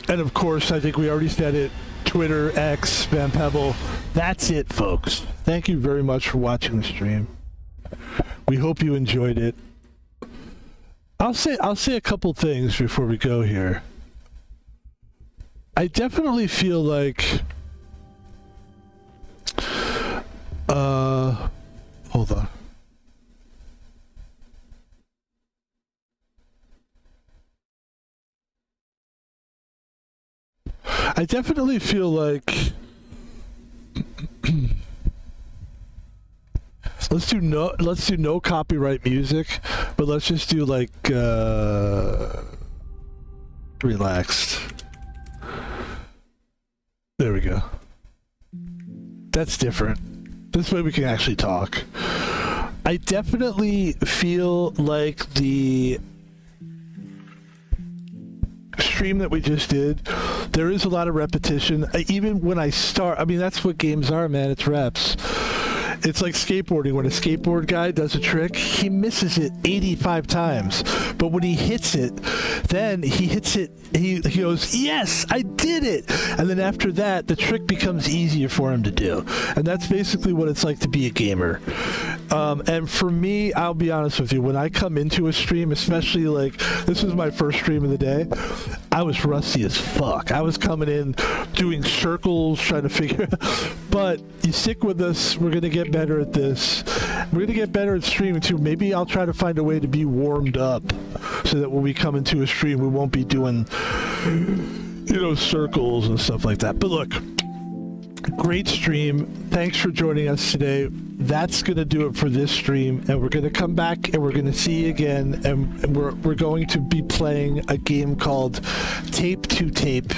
And of course, I think we already said it. Twitter, X, Van Pebble. That's it, folks. Thank you very much for watching the stream. We hope you enjoyed it. I'll say a couple things before we go here. I definitely feel like hold on. I definitely feel like let's do no copyright music, but let's just do like relaxed. There we go. That's different. This way we can actually talk. I definitely feel like the stream that we just did, there is a lot of repetition. Even when I start, I mean, that's what games are, man. It's reps. It's like skateboarding. When a skateboard guy does a trick, he misses it 85 times. But when he hits it, then he hits it, he goes, yes, I did it. And then after that, the trick becomes easier for him to do. And that's basically what it's like to be a gamer. And for me, I'll be honest with you, when I come into a stream, especially like, this was my first stream of the day, I was rusty as fuck. I was coming in doing circles, trying to figure but you stick with us, we're going to get better at this. We're going to get better at streaming too. Maybe I'll try to find a way to be warmed up so that when we come into a stream, we won't be doing, circles and stuff like that. But look, great stream. Thanks for joining us today. That's going to do it for this stream, and we're going to come back and we're going to see you again, and we're going to be playing a game called Tape to Tape,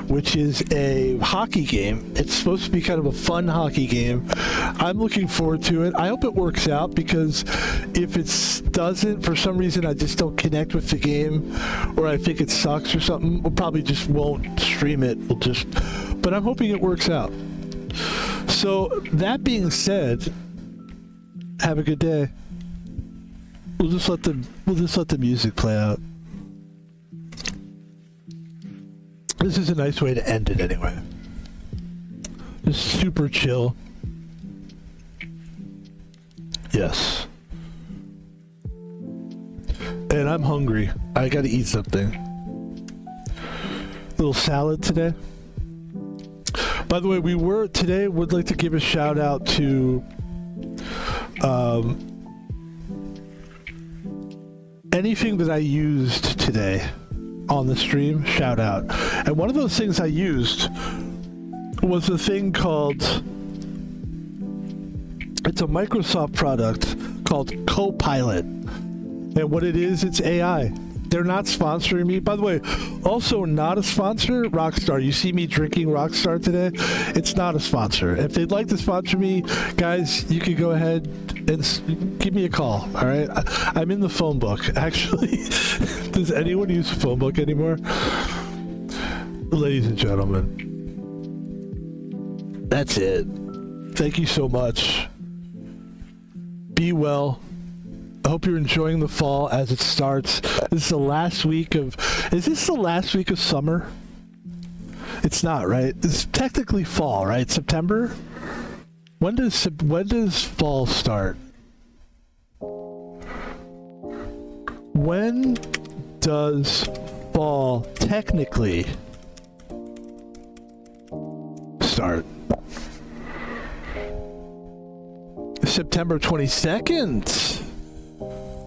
which is a hockey game. It's supposed to be kind of a fun hockey game. I'm looking forward to it. I hope it works out, because if it doesn't, for some reason I just don't connect with the game, or I think it sucks or something, we'll probably just won't stream it. But I'm hoping it works out. So that being said, have a good day. We'll just let the music play out. This is a nice way to end it anyway. Just super chill. Yes. And I'm hungry. I gotta eat something. Little salad today. By the way, would like to give a shout out to anything that I used today on the stream, shout out. And one of those things I used was a thing called, it's a Microsoft product called Copilot. And what it is, it's AI. They're not sponsoring me. By the way, also not a sponsor, Rockstar. You see me drinking Rockstar today? It's not a sponsor. If they'd like to sponsor me, guys, you could go ahead and give me a call, all right? I'm in the phone book, actually. Does anyone use the phone book anymore? Ladies and gentlemen, that's it. Thank you so much. Be well. I hope you're enjoying the fall as it starts. This is the last week of... Is this the last week of summer? It's not, right? It's technically fall, right? September? When does fall start? When does fall technically start? September 22nd.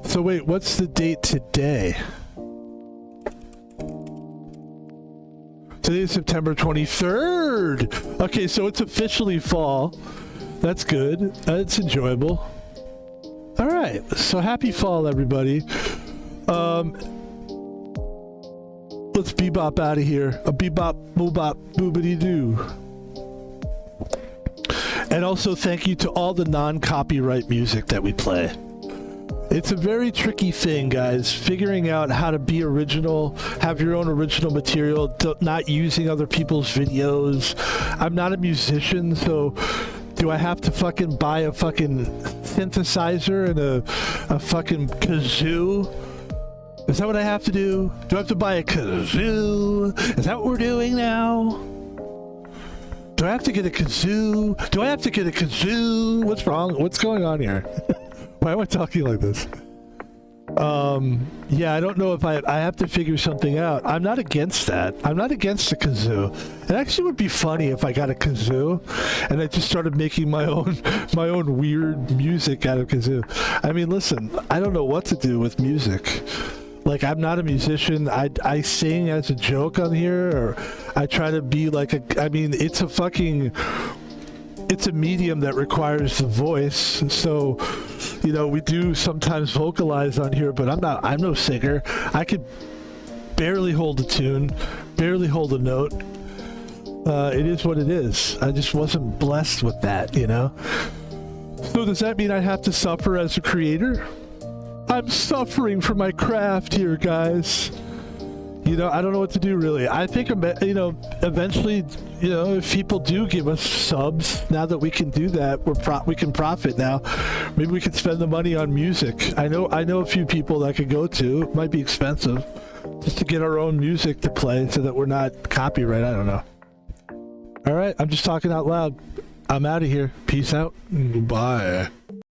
So wait, what's the date today? Today is September 23rd. Okay, so it's officially fall. That's good. It's enjoyable. All right. So happy fall, everybody. Let's bebop out of here. A bebop, boobop, boobity doo. And also thank you to all the non-copyright music that we play. It's a very tricky thing, guys, figuring out how to be original, have your own original material, not using other people's videos. I'm not a musician, so do I have to fucking buy a fucking synthesizer and a fucking kazoo? Is that what I have to do? Do I have to buy a kazoo? Is that what we're doing now? Do I have to get a kazoo? Do I have to get a kazoo? What's wrong? What's going on here? Why am I talking like this? Yeah, I don't know if I have to figure something out. I'm not against that. I'm not against a kazoo. It actually would be funny if I got a kazoo and I just started making my own weird music out of kazoo. I mean, listen, I don't know what to do with music. Like, I'm not a musician. I sing as a joke on here, or I try to be like I mean, it's a medium that requires the voice. So, you know, we do sometimes vocalize on here, but I'm no singer. I could barely hold a tune, barely hold a note. It is what it is. I just wasn't blessed with that, you know? So does that mean I have to suffer as a creator? I'm suffering for my craft here, guys. You know, I don't know what to do, really. I think, you know, eventually, you know, if people do give us subs, now that we can do that, we can profit now. Maybe we can spend the money on music. I know a few people that I could go to. It might be expensive, just to get our own music to play so that we're not copyright. I don't know. All right, I'm just talking out loud. I'm out of here. Peace out. Bye.